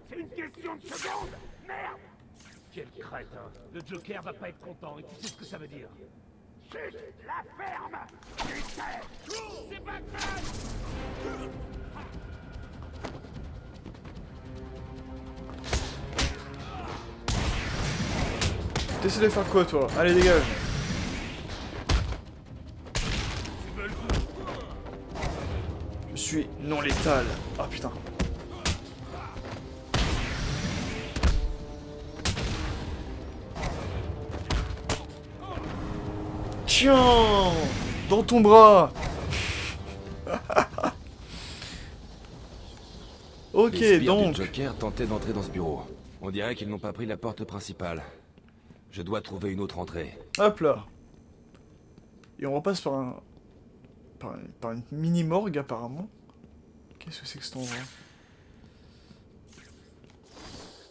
C'est une question de secondes. Merde. Quel crétin. Le Joker va pas être content et tu sais ce que ça veut dire. Chut, la ferme. Putain. C'est Batman. T'essaies de faire quoi, toi? Allez, dégage. Je suis non létal. Ah, putain. Tiens! Dans ton bras! Ok, Les sbires donc... du Joker tentaient d'entrer dans ce bureau. On dirait qu'ils n'ont pas pris la porte principale. Je dois trouver une autre entrée. Hop là. Et on repasse par un... Par une mini-morgue, apparemment. Qu'est-ce que c'est que cet endroit?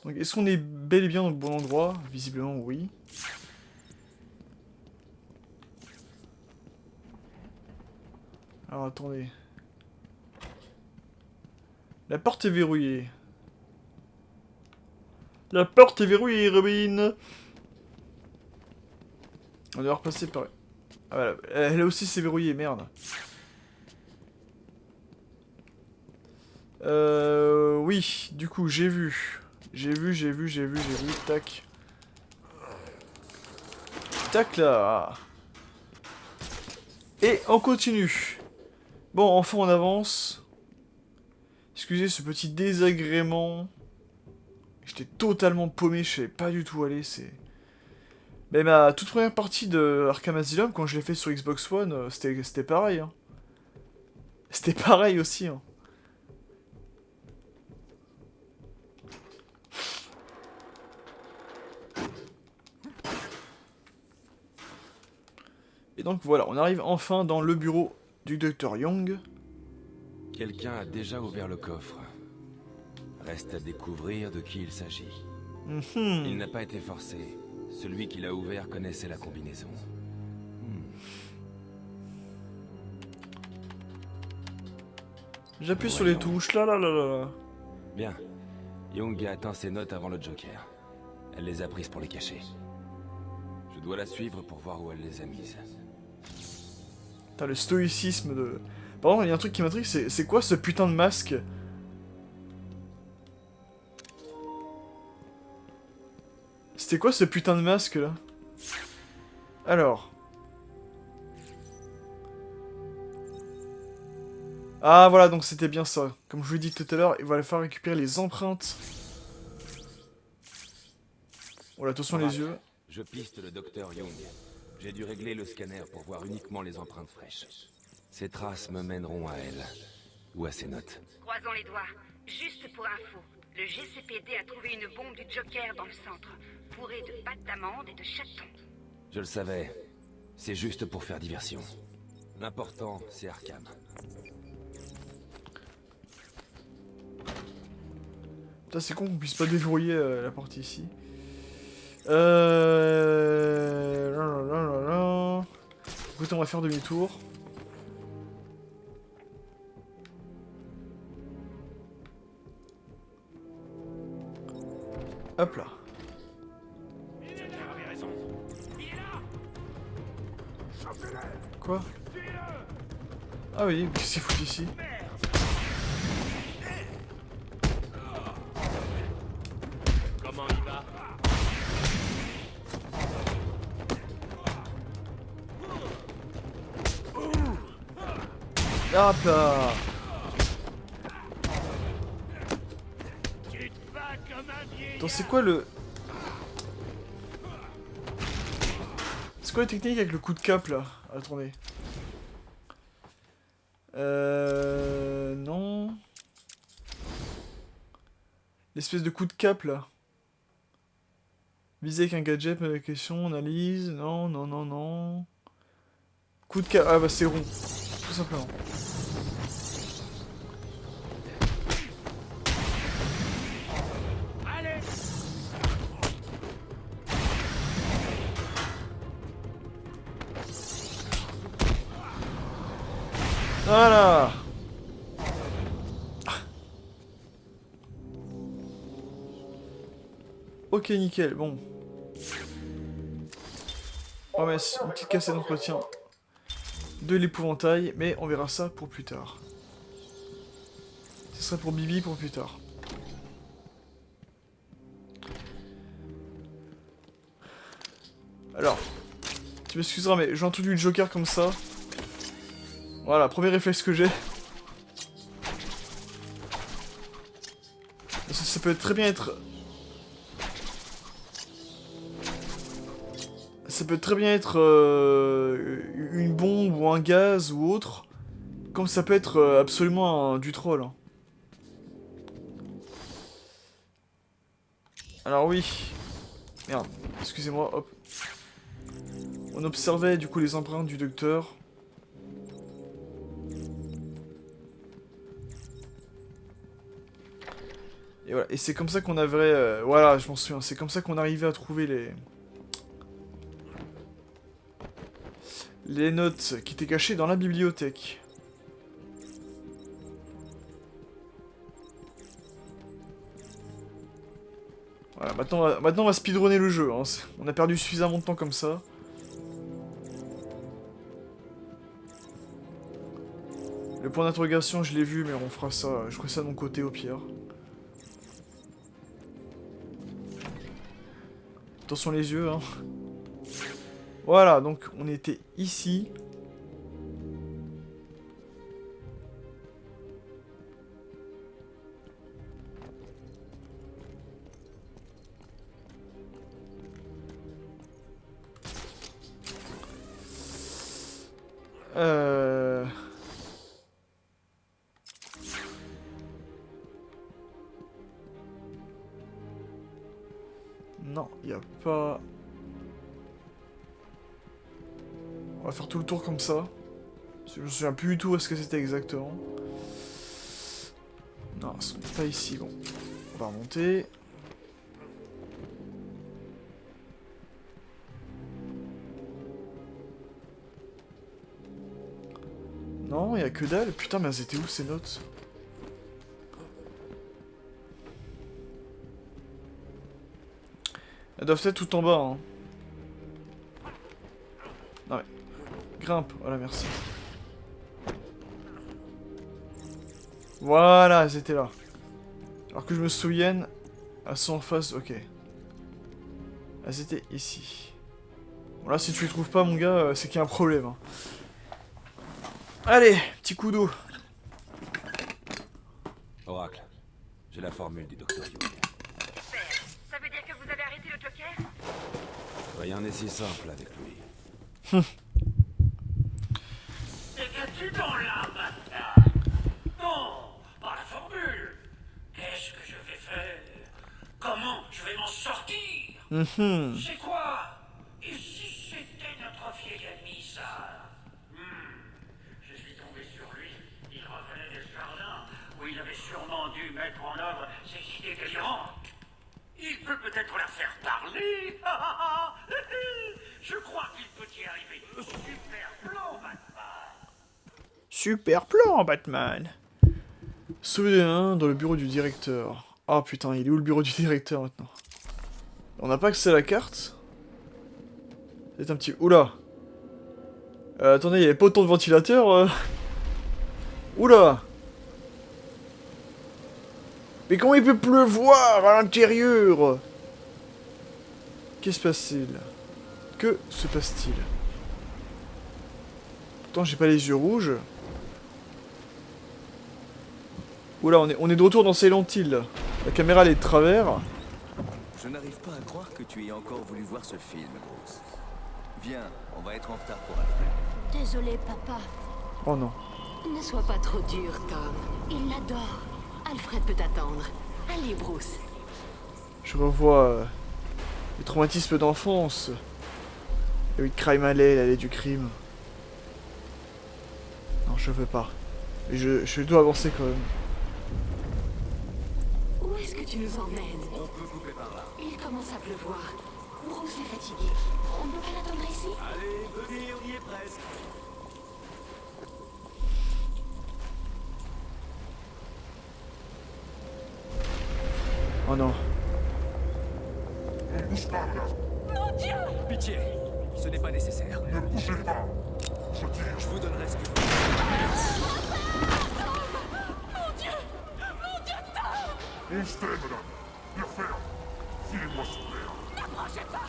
Donc, est-ce qu'on est bel et bien dans le bon endroit? Visiblement, oui. Alors, attendez. La porte est verrouillée. La porte est verrouillée, Robin! On doit repasser par... Ah, voilà. Elle aussi s'est verrouillée, merde. Oui, du coup, j'ai vu. J'ai vu, tac. Tac là. Et on continue. Bon, enfin on avance. Excusez ce petit désagrément. J'étais totalement paumé, je savais pas du tout où aller, c'est... Mais ma toute première partie de Arkham Asylum, quand je l'ai fait sur Xbox One, c'était pareil. Hein. C'était pareil aussi. Hein. Et donc voilà, on arrive enfin dans le bureau du Dr Young. Quelqu'un a déjà ouvert le coffre. Reste à découvrir de qui il s'agit. Il n'a pas été forcé. Celui qui l'a ouvert connaissait la combinaison. J'appuie sur les touches, là. Bien. Young a atteint ses notes avant le Joker. Elle les a prises pour les cacher. Je dois la suivre pour voir où elle les a mises. T'as le stoïcisme de... Par contre, il y a un truc qui m'intrigue, c'est quoi ce putain de masque? C'était quoi ce putain de masque, là? Alors... Ah, voilà, donc c'était bien ça. Comme je vous l'ai dit tout à l'heure, il va falloir récupérer les empreintes. Voilà, attention les yeux. Je piste le docteur Young. J'ai dû régler le scanner pour voir uniquement les empreintes fraîches. Ces traces me mèneront à elle. Ou à ses notes. Croisons les doigts. Juste pour info, le GCPD a trouvé une bombe du Joker dans le centre, bourrée de pâtes d'amande et de chatons. Je le savais. C'est juste pour faire diversion. L'important, c'est Arkham. Putain, c'est con qu'on puisse pas déverrouiller la porte ici. Écoutez, on va faire demi-tour. Hop là. Quoi? Ah oui, qu'est-ce qu'il fout ici? Comment il va? Hop là. Attends, c'est quoi le... C'est quoi la technique avec le coup de cap là? Attendez. Non. L'espèce de coup de cap, là. Viser avec un gadget, mais la question, analyse... Non, non, non, non... Coup de cap... Ah bah c'est rond. Tout simplement. Allez. Voilà. Ok, nickel, bon. On va mettre une petite cassette d'entretien de l'épouvantail, mais on verra ça pour plus tard. Ce serait pour Bibi pour plus tard. Alors, tu m'excuseras, mais j'ai introduit le Joker comme ça. Voilà, premier réflexe que j'ai. Ça peut très bien être... Ça peut très bien être une bombe ou un gaz ou autre. Comme ça peut être absolument du troll. Hein. Alors oui. Merde, excusez-moi, hop. On observait du coup les empreintes du docteur. Et voilà, et c'est comme ça qu'on avait... voilà, je m'en souviens, c'est comme ça qu'on arrivait à trouver les notes qui étaient cachées dans la bibliothèque. Voilà, maintenant on va speedrunner le jeu. Hein. On a perdu suffisamment de temps comme ça. Le point d'interrogation, je l'ai vu, mais on fera ça. Je ferai ça de mon côté au pire. Attention les yeux, hein. Voilà, donc on était ici. Non, il n'y a pas... On va faire tout le tour comme ça. Parce que je me souviens plus du tout où est-ce que c'était exactement. Non, ce n'est pas ici. Bon, on va remonter. Non, il n'y a que dalle. Putain, mais elles étaient où ces notes? Elles doivent être tout en bas, hein. Non mais... Grimpe, voilà, merci. Voilà, elles étaient là. Alors que je me souvienne, elles sont en face, ok. Elles étaient ici. Bon là, si tu les trouves pas, mon gars, c'est qu'il y a un problème. Hein. Allez, petit coup d'eau. Oracle, j'ai la formule du docteur Young. Super. Ça veut dire que vous avez arrêté le Joker? Rien n'est si simple avec lui. Étais-tu dans la bataille? Non, pas la formule. Qu'est-ce que je vais faire? Comment je vais m'en sortir? C'est quoi? Et si c'était notre vieil ami, ça? Je suis tombé sur lui. Il revenait des jardins où il avait sûrement dû mettre en œuvre ses idées délirantes. Il peut peut-être la faire parler. Je crois qu'il peut y arriver. Super plan, Batman. Super plan, Batman. Sauver un dans le bureau du directeur. Ah putain, il est où le bureau du directeur maintenant? On n'a pas accès à la carte. C'est un petit... Oula. Attendez, il n'y avait pas autant de ventilateurs. Oula. Mais comment il peut pleuvoir à l'intérieur? Qu'est-ce qui se passe-t-il? Que se passe-t-il? Pourtant, j'ai pas les yeux rouges. Oula, on est de retour dans Silent Hill. La caméra, elle est de travers. Je n'arrive pas à croire que tu aies encore voulu voir ce film, Bruce. Viens, on va être en retard pour Alfred. Désolé, papa. Oh non. Ne sois pas trop dur, Tom. Il l'adore. Alfred peut attendre. Allez, Bruce. Je revois les traumatismes d'enfance. Et oui, crime alley, l'allée du crime. Non, je veux pas. Mais je dois avancer quand même. Où est-ce que tu nous emmènes? On peut couper par là. Il commence à pleuvoir. Bruce est fatigué. On ne peut pas l'attendre ici? Allez, venez, on y est presque. Oh non. Mon Dieu! Pitié, ce n'est pas nécessaire. Ne bougez pas. Je vous donnerai ce que vous Mon Dieu! Mon Dieu, Tom! On se tait, madame. La ferme. Filez-moi son père. N'approchez pas!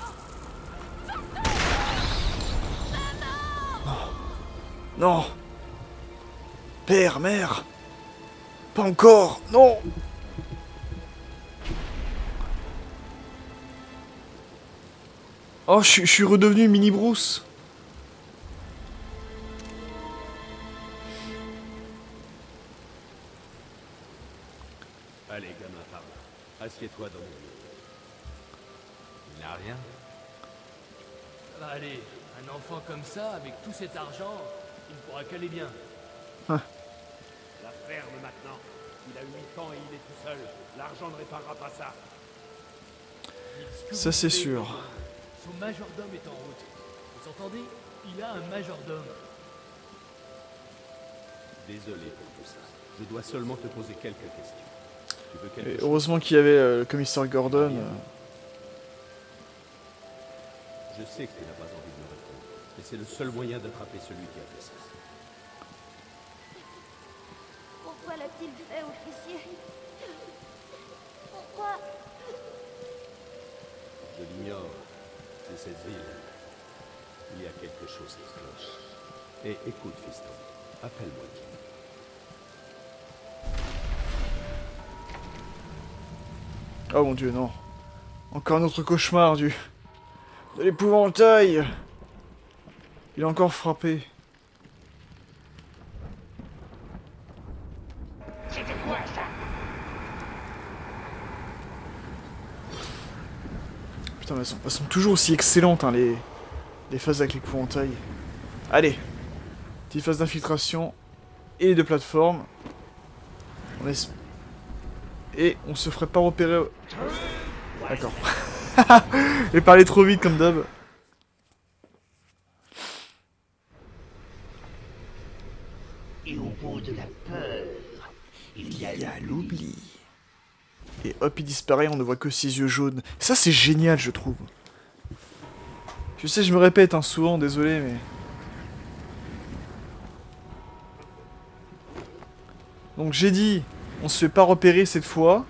Non. Père, mère. Pas encore. Non. Oh, je suis redevenu Mini Bruce. Allez, gamin, parle. Assieds-toi dans mon lit. Il n'a rien. Ça va aller. Un enfant comme ça, avec tout cet argent, il ne pourra qu'aller bien. La ferme maintenant. Il a 8 ans et il est tout seul. L'argent ne réparera pas ça. Dites ce que Ça, vous c'est voulez. sûr. Son majordome est en route. Vous entendez? Il a un majordome. Désolé pour tout ça. Je dois seulement te poser quelques questions. Tu veux quelque Et chose? heureusement qu'il y avait le commissaire Gordon. Je sais que tu n'as pas envie de me répondre, mais c'est le seul moyen d'attraper celui qui a fait ça. Pourquoi l'a-t-il fait, officier? Pourquoi? Je l'ignore. C'est cette ville. Il y a quelque chose qui cloche. Et écoute, fiston. Appelle-moi Kim. Oh mon dieu, non. Encore un autre cauchemar de l'épouvantail. Il a encore frappé. C'était quoi ça? Putain, mais elles sont toujours aussi excellentes, hein, les phases avec l'épouvantail. Allez. Petite phase d'infiltration et de plateforme. Et on se ferait pas repérer. D'accord. Et parler trop vite comme d'hab. Et au bout de la peur, il y a l'oubli. Et hop, il disparaît, on ne voit que ses yeux jaunes. Ça, c'est génial, je trouve. Je sais, je me répète hein, souvent, désolé, mais... Donc j'ai dit, on se fait pas repérer cette fois.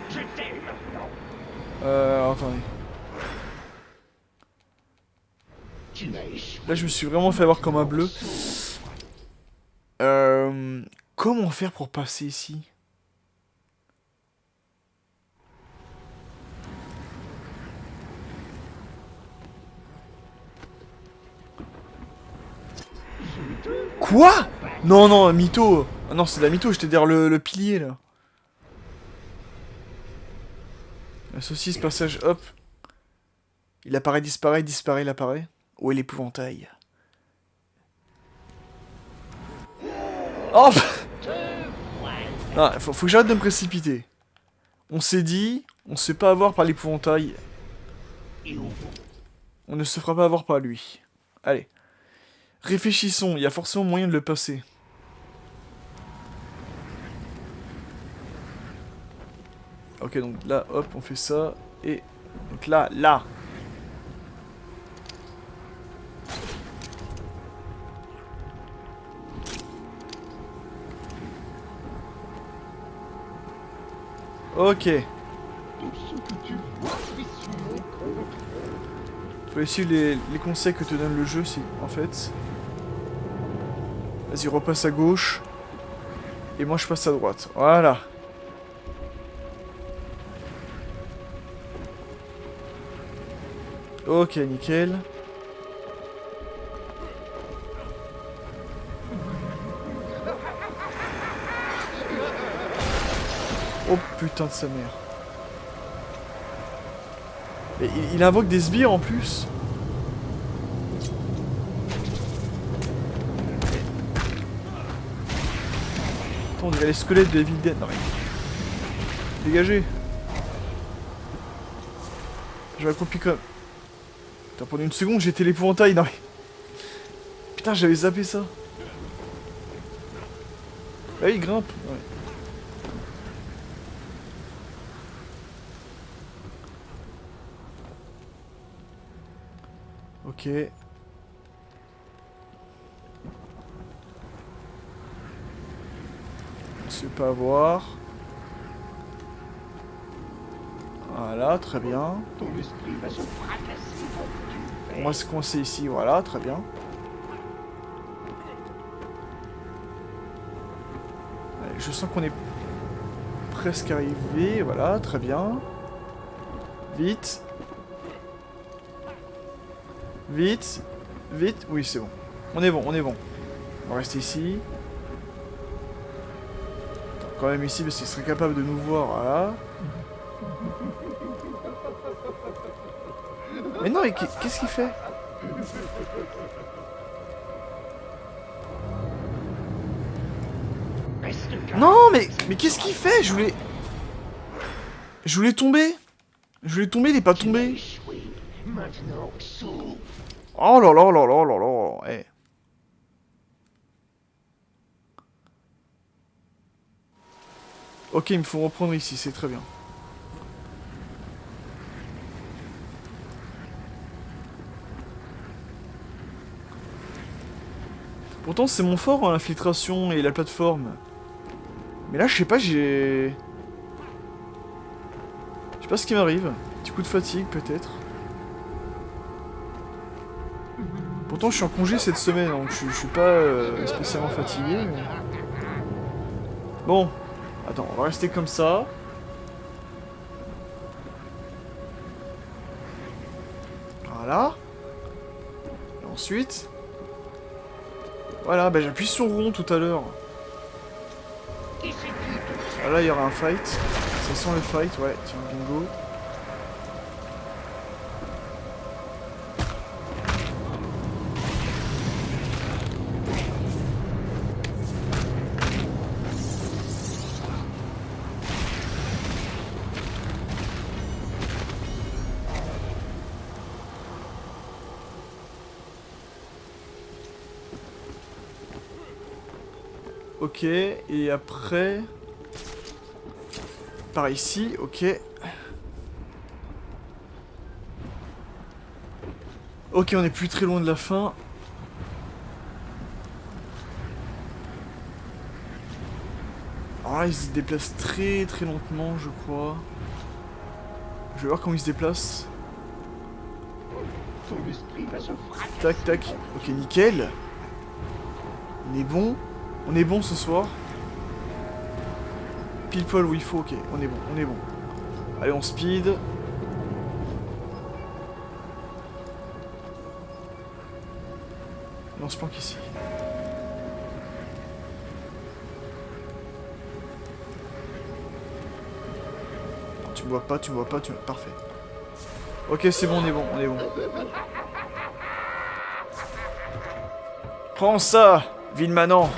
Je t'aime maintenant. Attendez. Tu m'as échoué. Là, je me suis vraiment fait avoir comme un bleu. Comment faire pour passer ici? Quoi? Non, non, mytho. Ah non, c'est de la mytho, j'étais derrière le pilier, là. La saucisse, passage, hop. Il apparaît, disparaît, disparaît, il apparaît. Où est l'épouvantail? Oh! Ah, faut que j'arrête de me précipiter. On s'est dit, on se fait pas avoir par l'épouvantail. On ne se fera pas avoir par lui. Allez. Réfléchissons, il y a forcément moyen de le passer. Ok, donc là, hop, on fait ça. Et donc là, là. Ok. Faut suivre les conseils que te donne le jeu, si, en fait. Vas-y, repasse à gauche. Et moi, je passe à droite. Voilà. Ok, nickel. Oh putain de sa mère. Et il invoque des sbires en plus. Attends, on dirait les squelettes de Evil Dead. Non mais... Dégagez. J'aurais compris quand même. Putain, pendant une seconde, j'étais l'épouvantail. Non mais... Putain, j'avais zappé ça. Là, il grimpe. Ouais. Ok. On se fait pas avoir. Voilà, très bien. On va se coincer ici, voilà, très bien. Allez, je sens qu'on est presque arrivé, voilà, très bien. Vite. Vite. Vite. Oui, c'est bon. On est bon, on est bon. On va rester ici. Attends, quand même ici, parce qu'il serait capable de nous voir, voilà. Mais non, mais qu'est-ce qu'il fait? Non, mais qu'est-ce qu'il fait? Je voulais tomber. Je voulais tomber, il est pas tombé. Oh là là là là là là. Eh. Ok, il me faut reprendre ici, c'est très bien. Pourtant c'est mon fort, hein, l'infiltration et la plateforme. Mais là je sais pas, j'ai... Je sais pas ce qui m'arrive. Petit coup de fatigue peut-être. Pourtant je suis en congé cette semaine, donc je suis pas spécialement fatigué. Mais... Bon, attends, on va rester comme ça. Voilà. Et ensuite... Voilà, bah j'appuie sur rond tout à l'heure. Ah là il y aura un fight. Ça sent le fight, ouais, tiens, bingo. Ok, et après... Par ici, ok. Ok, on est plus très loin de la fin. Alors là, il se déplace très très lentement, je crois. Je vais voir comment il se déplace. Tac, tac. Ok, nickel. On est bon. On est bon ce soir. Pile poil où il faut, ok. On est bon, on est bon. Allez, on speed. Et on se planque ici. Non, tu me vois pas, tu me vois pas, tu me... Parfait. Ok, c'est bon, on est bon, on est bon. Prends ça, ville manant.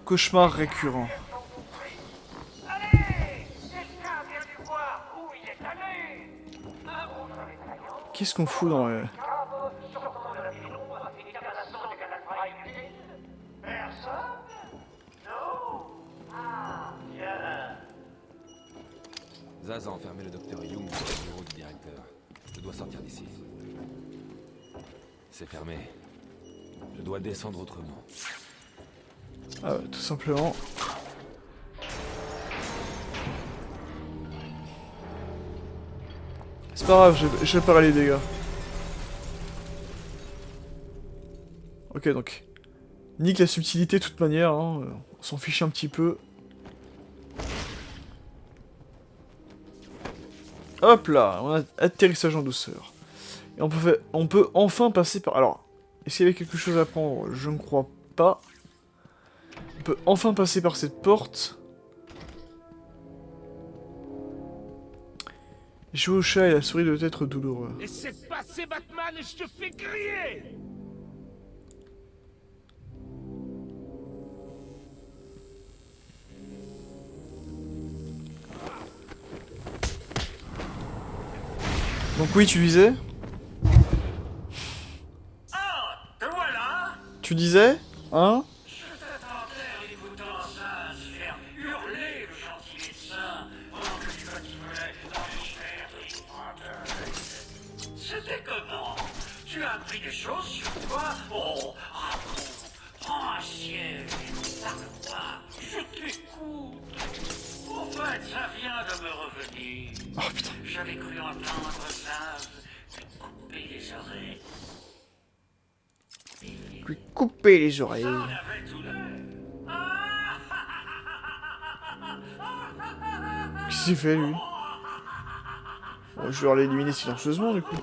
Cauchemar récurrent. Qu'est-ce qu'on fout dans le... Zaz a enfermé le docteur Young dans le bureau du directeur. Je dois sortir d'ici. C'est fermé. Je dois descendre autrement. Ah ouais, tout simplement. C'est pas grave, j'ai réparé les dégâts. Ok, donc... Nique la subtilité de toute manière, hein. On s'en fiche un petit peu. Hop là, on a atterrissage en douceur. Et Et on peut enfin passer par... Alors, est-ce qu'il y avait quelque chose à prendre? Je ne crois pas. On peut enfin passer par cette porte. Jouer au chat et la souris doit être douloureux. Essaie de passer, Batman, et je te fais griller! Donc oui, tu disais? Ah, te voilà! Tu disais? Hein? Je t'attendais en écoutant ça se faire hurler le gentil médecin pendant que tu batifolais dans l'univers de l'Hypnoteur. C'était comment? Tu as appris des choses sur toi? Oh, raconte, prends un siège, parle-moi, je t'écoute. En fait, ça vient de me revenir. Oh putain. J'avais cru entendre ça, lui couper les oreilles. Lui couper les oreilles. Ça, on avait tout l'air. Qu'est-ce qu'il fait lui? Bon, je vais l'éliminer silencieusement du coup.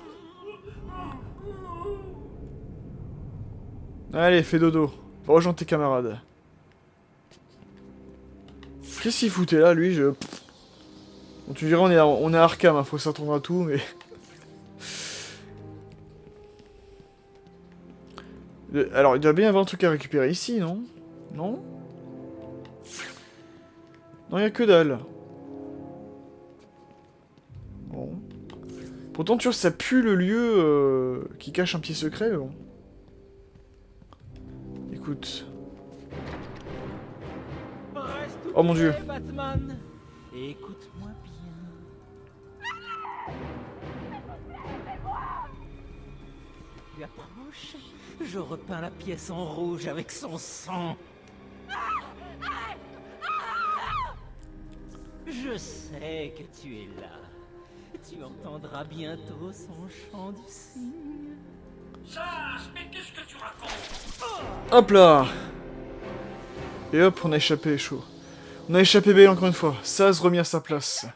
Allez, fais dodo. Va rejoindre tes camarades. Qu'est-ce qu'il foutait là, lui? Bon, tu dirais, on est à Arkham, hein, faut s'attendre à tout, mais... Alors, il doit bien y avoir un truc à récupérer ici, non? Non? Non, il y a que dalle. Bon. Pourtant, tu vois, ça pue le lieu qui cache un pied secret, mais bon. Écoute. Oh mon dieu. Batman, écoute-moi bien. Tu approches, je repeins la pièce en rouge avec son sang. Je sais que tu es là. Tu entendras bientôt son chant du cygne. Sas, mais qu'est-ce que tu racontes? Hop là. Et hop, on a échappé, chaud. On a échappé Bale encore une fois. Saz remis à sa place.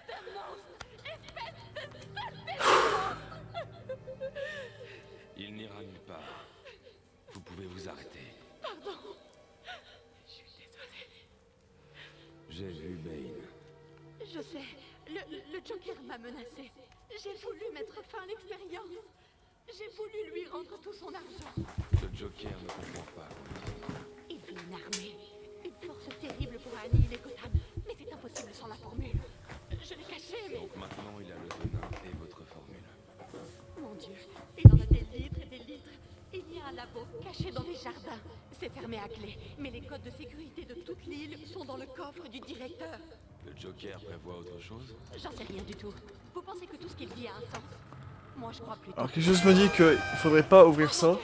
Il n'ira nulle part. Vous pouvez vous arrêter. Pardon. Je suis désolée. J'ai vu Bane. Je sais. Le Joker m'a menacé. J'ai voulu mettre fin à l'expérience. J'ai voulu lui rendre tout son argent. Le Joker ne comprend pas. Il veut une armée. Une force terrible pour annihiler Gotham. Mais c'est impossible sans la formule. Je l'ai cachée, mais... Donc maintenant, il a le venin et votre formule. Mon Dieu, il en a des litres et des litres. Il y a un labo caché dans les jardins. C'est fermé à clé, mais les codes de sécurité de toute l'île sont dans le coffre du directeur. Le Joker prévoit autre chose? J'en sais rien du tout. Vous pensez que tout ce qu'il dit a un sens? Moi, je crois plutôt. Alors quelque chose me dit qu'il faudrait pas ouvrir ça.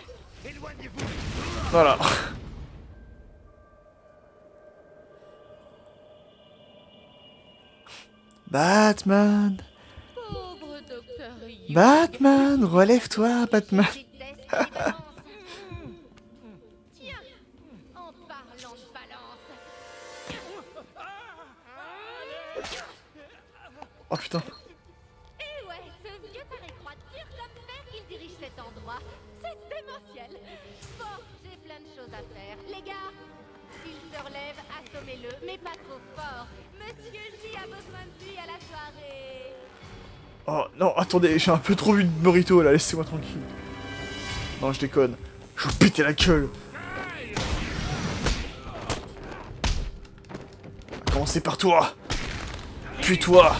Voilà. Batman. Pauvre docteur Yu. Batman, relève-toi, Batman. Tiens, en parlant de balance. Oh putain. Eh ouais, ce vieux taré croit dur comme fer qu'il dirige cet endroit. C'est démentiel. Bon, j'ai plein de choses à faire. Les gars, s'il se relève, assommez-le, mais pas trop fort. Monsieur J a besoin de lui à la soirée. Oh non, attendez, j'ai un peu trop vu de burrito là, laissez-moi tranquille. Non, je déconne. Je vais vous péter la gueule. On va commencer par toi. Puis toi.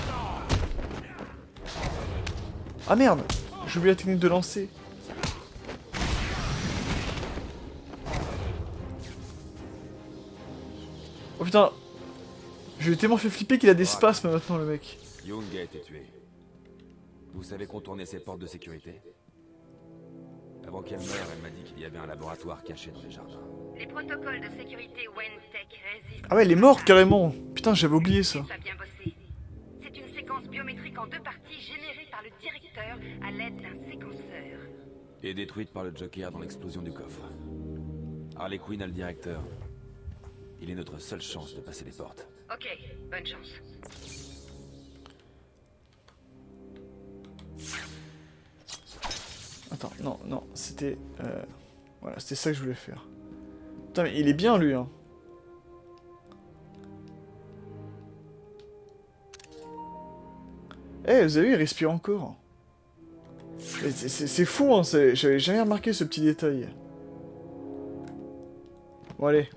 Ah merde, j'ai oublié la technique de lancer. Oh putain. Je l'ai tellement fait flipper qu'il a des spasmes maintenant le mec. Young a été tué. Vous savez contourner ces portes de sécurité? Avant qu'elle meure, elle m'a dit qu'il y avait un laboratoire caché dans les jardins. Les protocoles de sécurité Wentech résistent. Ah ouais, elle est morte carrément. Putain, j'avais oublié ça. Ça a bien bossé. C'est une séquence biométrique en 2 parties générée par le directeur à l'aide d'un séquenceur. Et détruite par le Joker dans l'explosion du coffre. Harley Quinn a le directeur. Il est notre seule chance de passer les portes. Ok, bonne chance. Attends, non, non, c'était... Voilà, c'était ça que je voulais faire. Putain, mais il est bien, lui, hein. Eh, vous avez vu, il respire encore. C'est fou, hein, j'avais jamais remarqué ce petit détail. Bon, allez.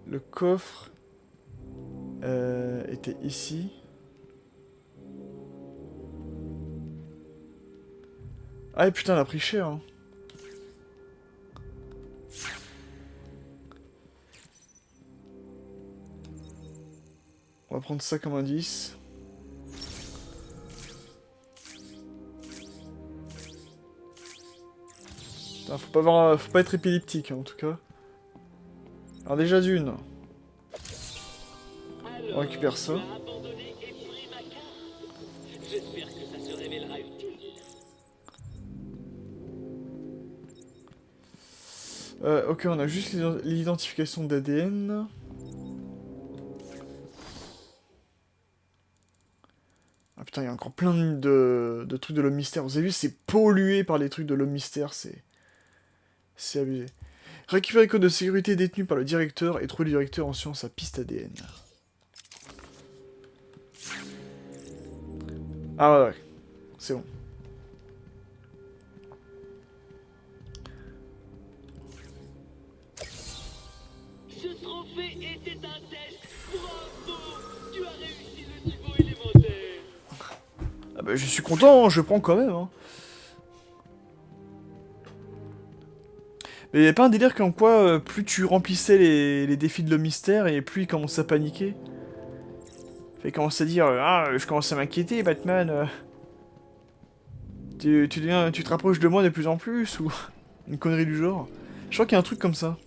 Le coffre... était ici. Ah, putain, elle a pris cher, hein. On va prendre ça comme indice. Putain, faut pas être épileptique, hein, en tout cas. Alors déjà d'une. On récupère ça. J'espère que ça se révélera utile. Ok, on a juste l'identification d'ADN. Ah putain, il y a encore plein de trucs de l'homme mystère. Vous avez vu, c'est pollué par les trucs de l'homme mystère, c'est abusé. Récupérer le code de sécurité détenu par le directeur et trouver le directeur en suivant sa piste ADN. Ah ouais, c'est bon. Ce trophée était un test. Bravo! Tu as réussi le niveau élémentaire. Ah bah je suis content, hein, je prends quand même. Hein. Mais y'a pas un délire comme quoi, plus tu remplissais les défis de l'homme mystère et plus il commençait à paniquer. Il commence à dire ah, je commence à m'inquiéter, Batman. Tu te rapproches de moi de plus en plus, ou une connerie du genre. Je crois qu'il y a un truc comme ça.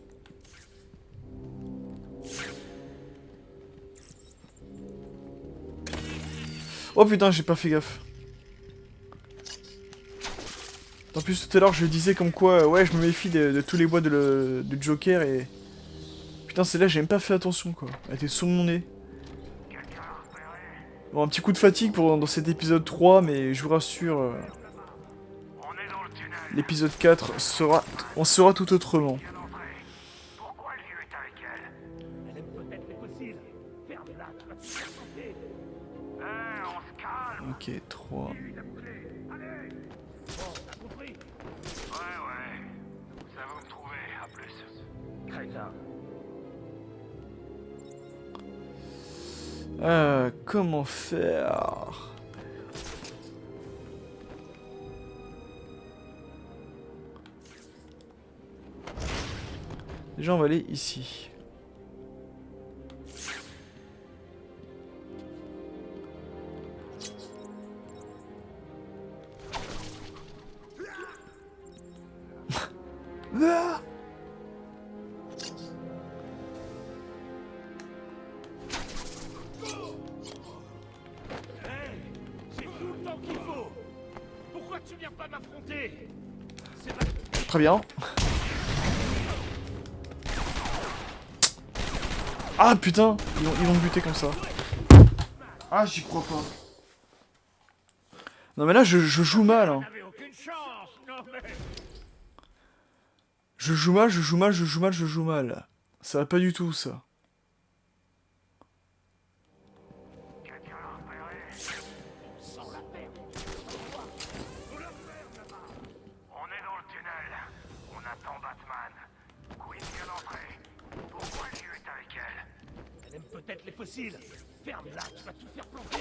Oh putain, j'ai pas fait gaffe. En plus, tout à l'heure, je disais comme quoi, ouais, je me méfie de tous les bois de Joker et... Putain, celle-là, j'ai même pas fait attention, quoi. Elle était sous mon nez. Bon, un petit coup de fatigue dans cet épisode 3, mais je vous rassure... l'épisode 4 sera... On sera tout autrement. Ok, 3... comment faire? Déjà, on va aller ici. Ah! Très bien. Ah putain, ils vont me buter comme ça. Ah, j'y crois pas. Non mais là, je joue mal. Hein. Je joue mal. Ça va pas du tout, ça. Peut-être les fossiles. Ferme-la, tu vas tout faire planter.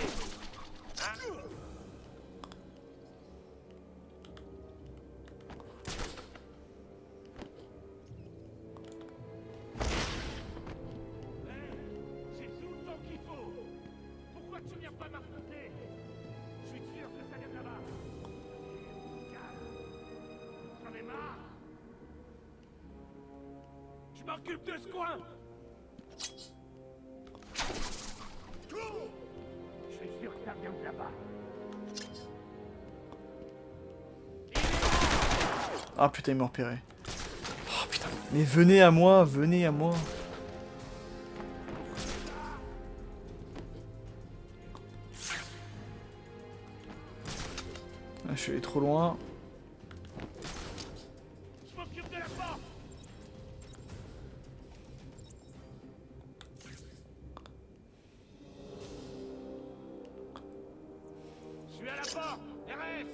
J'ai tout le temps qu'il faut. Pourquoi tu viens pas m'affronter? Je suis sûr que ça vient de là-bas. J'en ai marre. Je m'occupe de ce coin. Je suis sûr que ça vient de là-bas. Ah putain, il m'a repéré. Oh putain, mais venez à moi, venez à moi. Ah, je suis allé trop loin. Je m'occupe de la porte. Je suis à la porte. RS.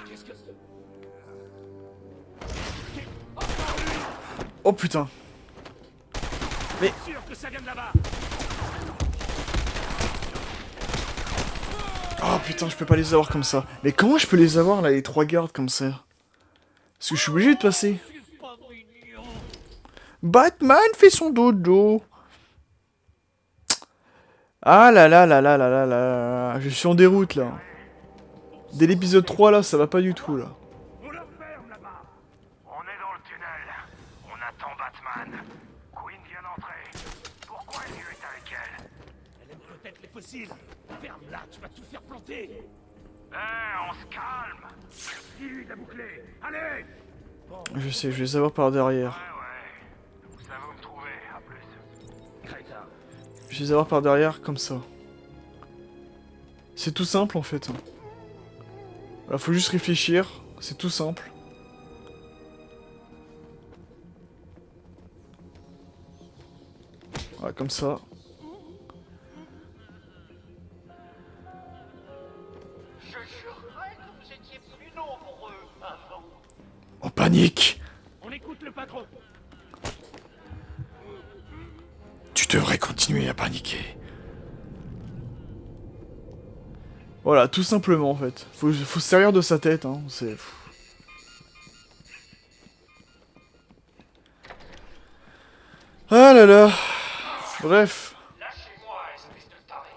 Qu'est-ce que... Oh putain. Mais... sûr que ça vient de là-bas. Oh putain, je peux pas les avoir comme ça. Mais comment je peux les avoir là, les 3 gardes comme ça? Parce que je suis obligé de passer. Batman fait son dodo. Ah là là là là là là là. Je suis en déroute là. Dès l'épisode 3 là, ça va pas du tout là. On leur ferme là-bas. On est dans le tunnel. On attend Batman. Queen vient d'entrer. Pourquoi Liu est avec elle? Elle aime peut-être les fossiles. Ferme-la, tu vas tout faire planter. On se calme. Dis, la bouclée. Allez. Je sais, je vais les avoir par derrière. Ouais. Ça va me trouver. À plus. Crétin. Je vais les avoir par derrière comme ça. C'est tout simple en fait. Voilà, faut juste réfléchir. C'est tout simple. Voilà, comme ça. Je jurerais que vous étiez plus nombreux avant. En panique! On écoute le patron. Tu devrais continuer à paniquer. Voilà, tout simplement en fait. Faut se servir de sa tête, hein. C'est... Ah là là. Bref. Lâchez-moi, espèce de taré.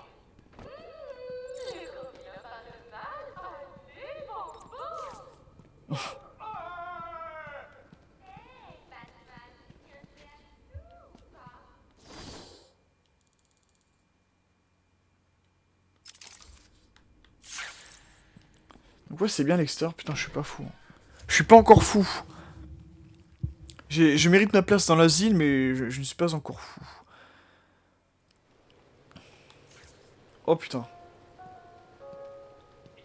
Donc ouais, c'est bien l'extérieur. Putain, je suis pas fou. Je suis pas encore fou. Je mérite ma place dans l'asile, mais je ne suis pas encore fou. Oh putain.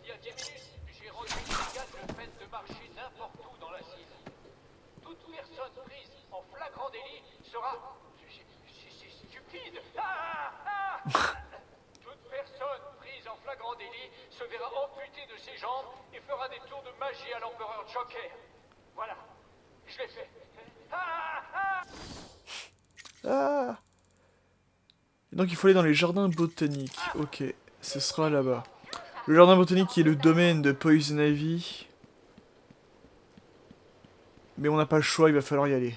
Il y a 10 minutes, j'ai reçu le fait de marcher n'importe où dans l'asile. Toute personne prise en flagrant délit sera... C'est stupide. Toute personne prise en flagrant délit se verra amputée de ses jambes et fera des tours de magie à l'empereur Joker. Voilà, je l'ai fait. Ah. Et donc il faut aller dans les jardins botaniques. Ok, ce sera là-bas. Le jardin botanique qui est le domaine de Poison Ivy. Mais on n'a pas le choix, il va falloir y aller.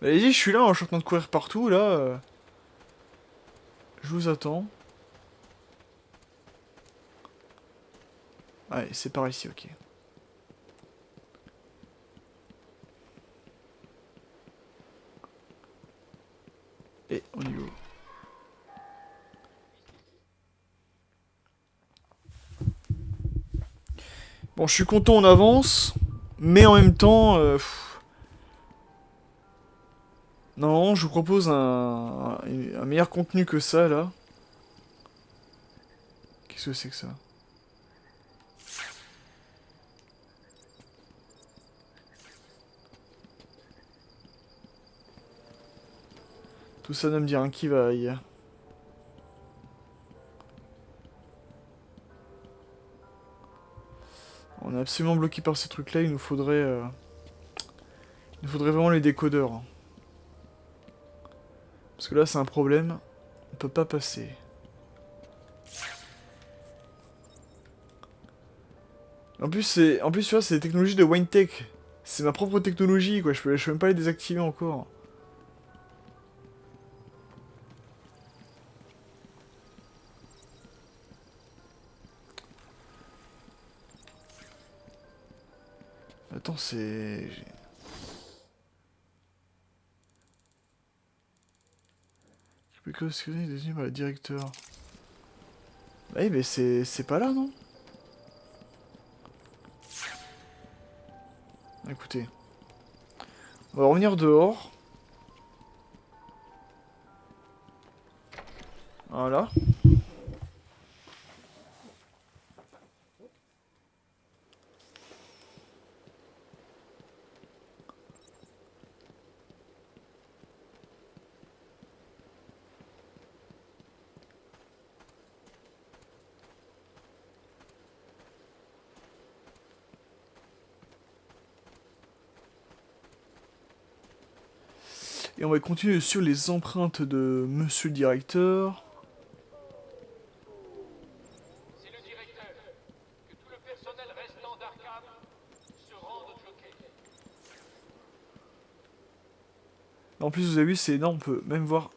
Bah, allez-y, je suis là, je suis en train de courir partout, là. Je vous attends. Allez, c'est par ici, ok. Et on y va. Bon, je suis content, on avance. Mais en même temps... Non, je vous propose un meilleur contenu que ça, là. Qu'est-ce que c'est que ça? Tout ça ne me dit rien qui vaille. On est absolument bloqué par ces trucs-là, il nous faudrait vraiment les décodeurs. Parce que là, c'est un problème. On peut pas passer. En plus, tu vois, c'est des technologies de WineTech. C'est ma propre technologie, quoi. Je peux même pas les désactiver encore. Attends, c'est... Que ce désigné par le directeur. Bah oui, mais c'est pas là, non? Écoutez. On va revenir dehors. Voilà. Et on va continuer sur les empreintes de Monsieur le Directeur. C'est le directeur. Que tout le personnel restant d'Arkham se rende au Joker. En plus, vous avez vu, c'est énorme, on peut même voir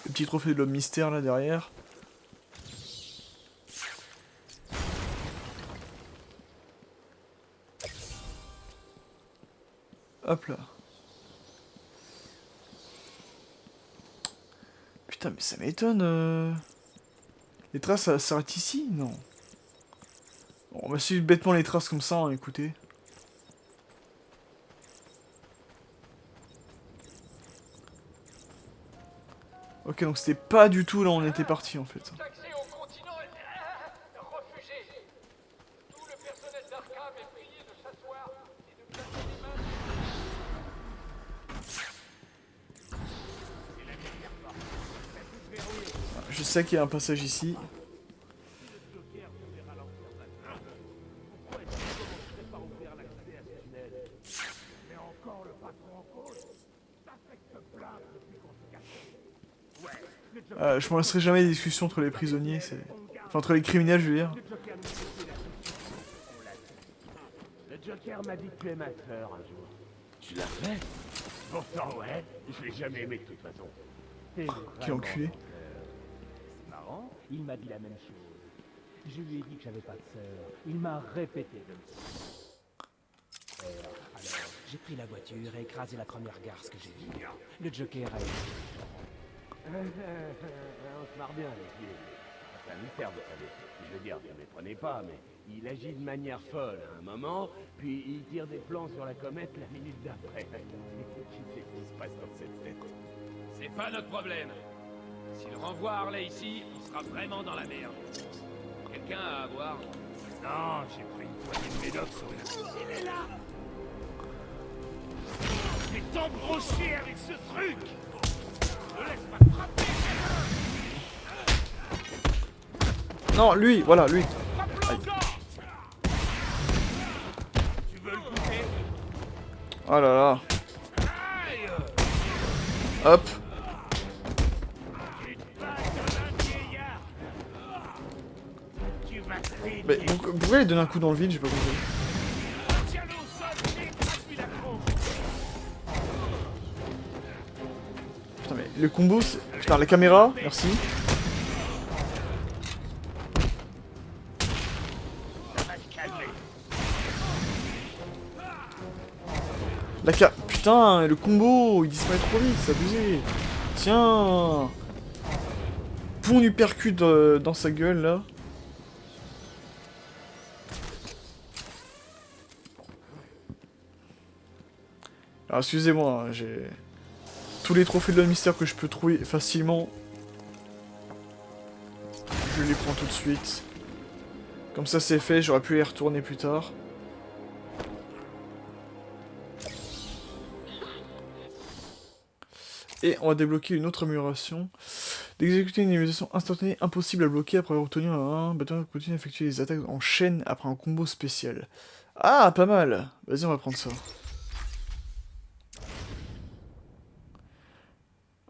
le petit trophée de l'homme mystère là derrière. Hop là. Putain, mais ça m'étonne. Les traces, ça s'arrête ici? Non. Bon, on va suivre bêtement les traces comme ça, hein, écoutez. Ok, donc c'était pas du tout là où on était parti en fait. L'accès au continent est refusé. Tout le personnel d'Arkham est prié de s'asseoir et de placer les mains. C'est la dernière porte. C'est tout verrouillé. Je sais qu'il y a un passage ici. Le Joker se fait ralentir maintenant. Pourquoi est-ce qu'on commencerait par ouvrir l'accès à ce tunnel? Mais encore le patron en cause. Ça fait que te plaindre depuis qu'on se cache. Ouais, le Joker. Je m'en laisserai jamais des discussions entre les prisonniers, c'est... Enfin, entre les criminels, je veux dire. Le Joker nous fait la suspicion. On l'a dit. Le Joker m'a dit que tu es ma sœur un jour. Tu l'as fait? Pourtant, ouais. Je l'ai jamais aimé de toute façon. T'es Quel enculé. C'est marrant, il m'a dit la même chose. Je lui ai dit que j'avais pas de sœur. Il m'a répété de le faire. Alors, j'ai pris la voiture et écrasé la première garce que j'ai vue. Le Joker a été... On se marre bien, les pieds. C'est un mystère, vous savez. Je veux dire, ne me prenez pas, mais il agit de manière folle à un moment, puis il tire des plans sur la comète la minute d'après. Qui sait ce qui se passe dans cette tête? C'est pas notre problème. S'il renvoie Harley ici, on sera vraiment dans la merde. Quelqu'un a à voir? Non, j'ai pris une poignée de médoc sur une... Il est là! J'ai t'embroché avec ce truc! Ne laisse pas te frapper! Non, lui, voilà, lui. Frappe-le encore! Tu veux le goûter? Oh là là. Aïe! Hop. Tu te bats comme un vieillard! Tu vas saigner! Mais pourquoi il donne un coup dans le vide, j'ai pas compris. Tiens-le au sol et écrase-lui la tronche! Putain, mais le combo, c'est... Putain, la caméra, merci. Ça va te calmer! Putain, le combo, il disparaît trop vite, c'est abusé. Tiens. Pont du percute dans sa gueule, là. Alors, excusez-moi, hein, j'ai... Tous les trophées de l'homme mystère que je peux trouver facilement. Je les prends tout de suite. Comme ça, c'est fait, j'aurais pu y retourner plus tard. Et on va débloquer une autre amélioration. D'exécuter une immunisation instantanée impossible à bloquer après avoir obtenu un bâton qui continue à effectuer des attaques en chaîne après un combo spécial. Ah, pas mal. Vas-y, on va prendre ça.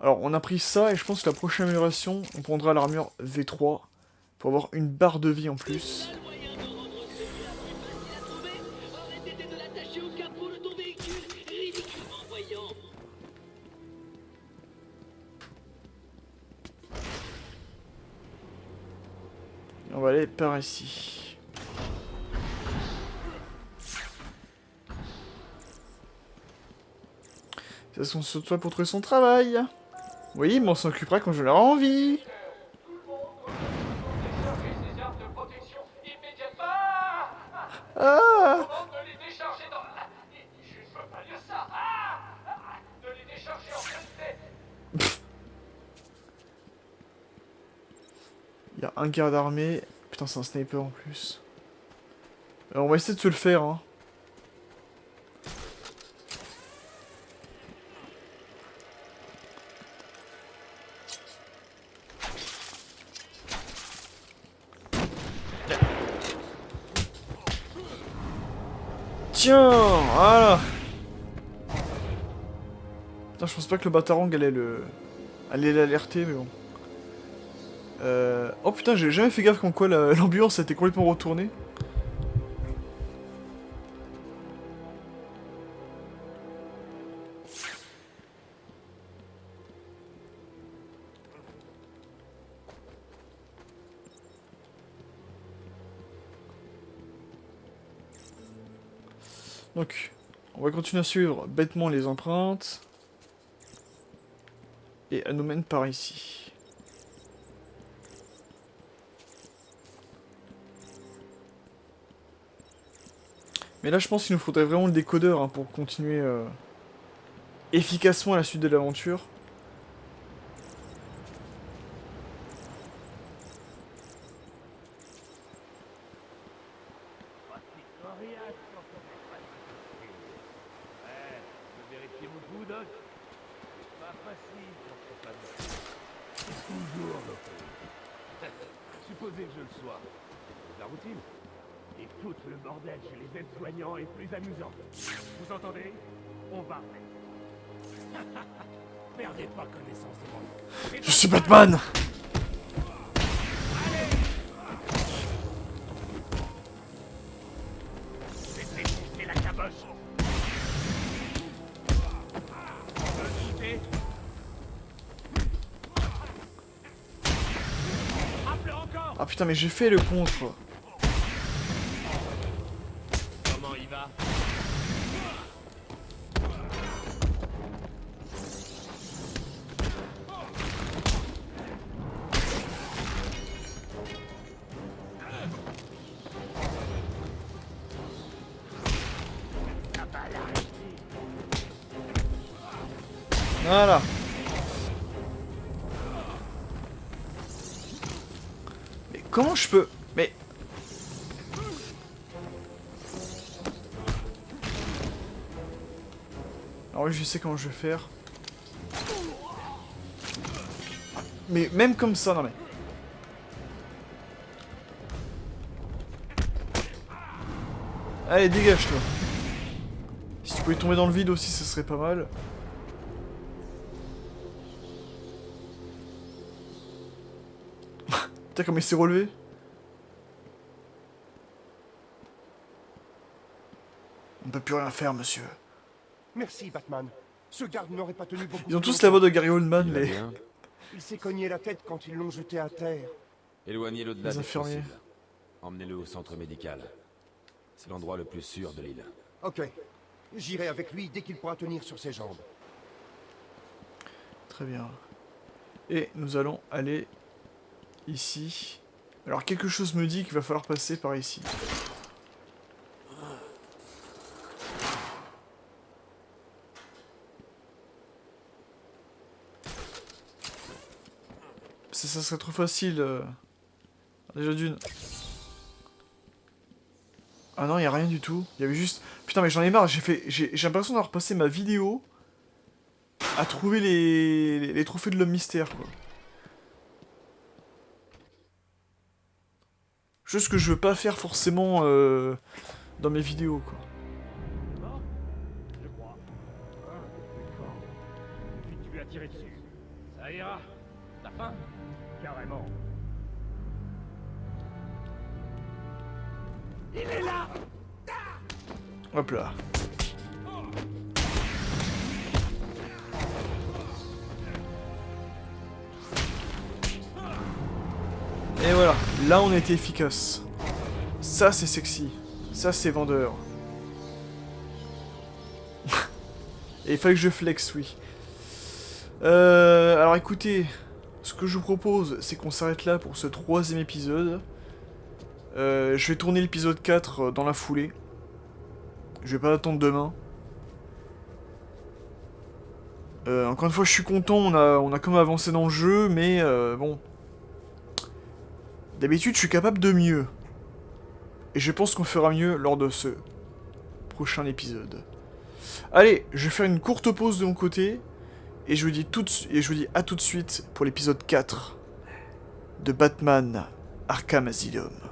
Alors, on a pris ça, et je pense que la prochaine amélioration, on prendra l'armure V3, pour avoir une barre de vie en plus. Et on va aller par ici. Ça sont sur toi pour trouver son travail. Oui, mais on s'en occupera quand je l'aurai envie. Ah! De les décharger dans... Je peux pas dire ça. De les décharger en pleine tête. Il y a un garde armé. Putain, c'est un sniper en plus. Alors, on va essayer de se le faire, hein. Tiens, voilà. Putain, je pense pas que le Batarang allait l'alerter, mais bon. Oh putain, j'ai jamais fait gaffe comme quoi l'ambiance a été complètement retournée. Donc, on va continuer à suivre bêtement les empreintes. Et elle nous mène par ici. Mais là, je pense qu'il nous faudrait vraiment le décodeur hein, pour continuer efficacement à la suite de l'aventure. Supposez que je le sois. C'est la routine. Et tout le bordel chez les aides-soignants est plus amusant. Vous entendez? On va. Perdez pas connaissance de moi. Je suis Batman! C'est la caboche. Ah putain, mais j'ai fait le contre. Comment il va? Voilà. Mais comment je peux... Mais... Alors oui, je sais comment je vais faire. Mais même comme ça, non mais... Allez, dégage toi. Si tu pouvais tomber dans le vide aussi, ce serait pas mal. Putain, comme il s'est relevé. On peut plus rien faire, monsieur. Merci, Batman. Ce garde n'aurait pas tenu beaucoup. Ils ont tous la voix de Gary Oldman, mais... Il s'est cogné la tête quand ils l'ont jeté à terre. Éloignez-le de là Les dès que infirmiers. possible. Emmenez-le au centre médical. C'est l'endroit le plus sûr de l'île. Ok. J'irai avec lui dès qu'il pourra tenir sur ses jambes. Très bien. Et nous allons aller ici. Alors quelque chose me dit qu'il va falloir passer par ici. Ça serait trop facile. Déjà d'une. Ah non, il n'y a rien du tout. Il y avait juste... Putain, mais j'en ai marre. J'ai l'impression d'avoir passé ma vidéo à trouver les trophées de l'homme mystère, quoi. Juste que je veux pas faire forcément dans mes vidéos, quoi. Je crois. Puis tu lui as tiré dessus. Ça ira. T'as faim? Carrément. Il est là! Hop là. Et voilà, là on était efficace. Ça c'est sexy. Ça c'est vendeur. Et il fallait que je flex, oui. Alors écoutez, ce que je vous propose, c'est qu'on s'arrête là pour ce 3e épisode. Je vais tourner l'épisode 4 dans la foulée. Je vais pas attendre demain. Encore une fois, je suis content, on a quand même avancé dans le jeu, mais bon... D'habitude, je suis capable de mieux. Et je pense qu'on fera mieux lors de ce prochain épisode. Allez, je vais faire une courte pause de mon côté. Et je vous dis à tout de suite pour l'épisode 4 de Batman Arkham Asylum.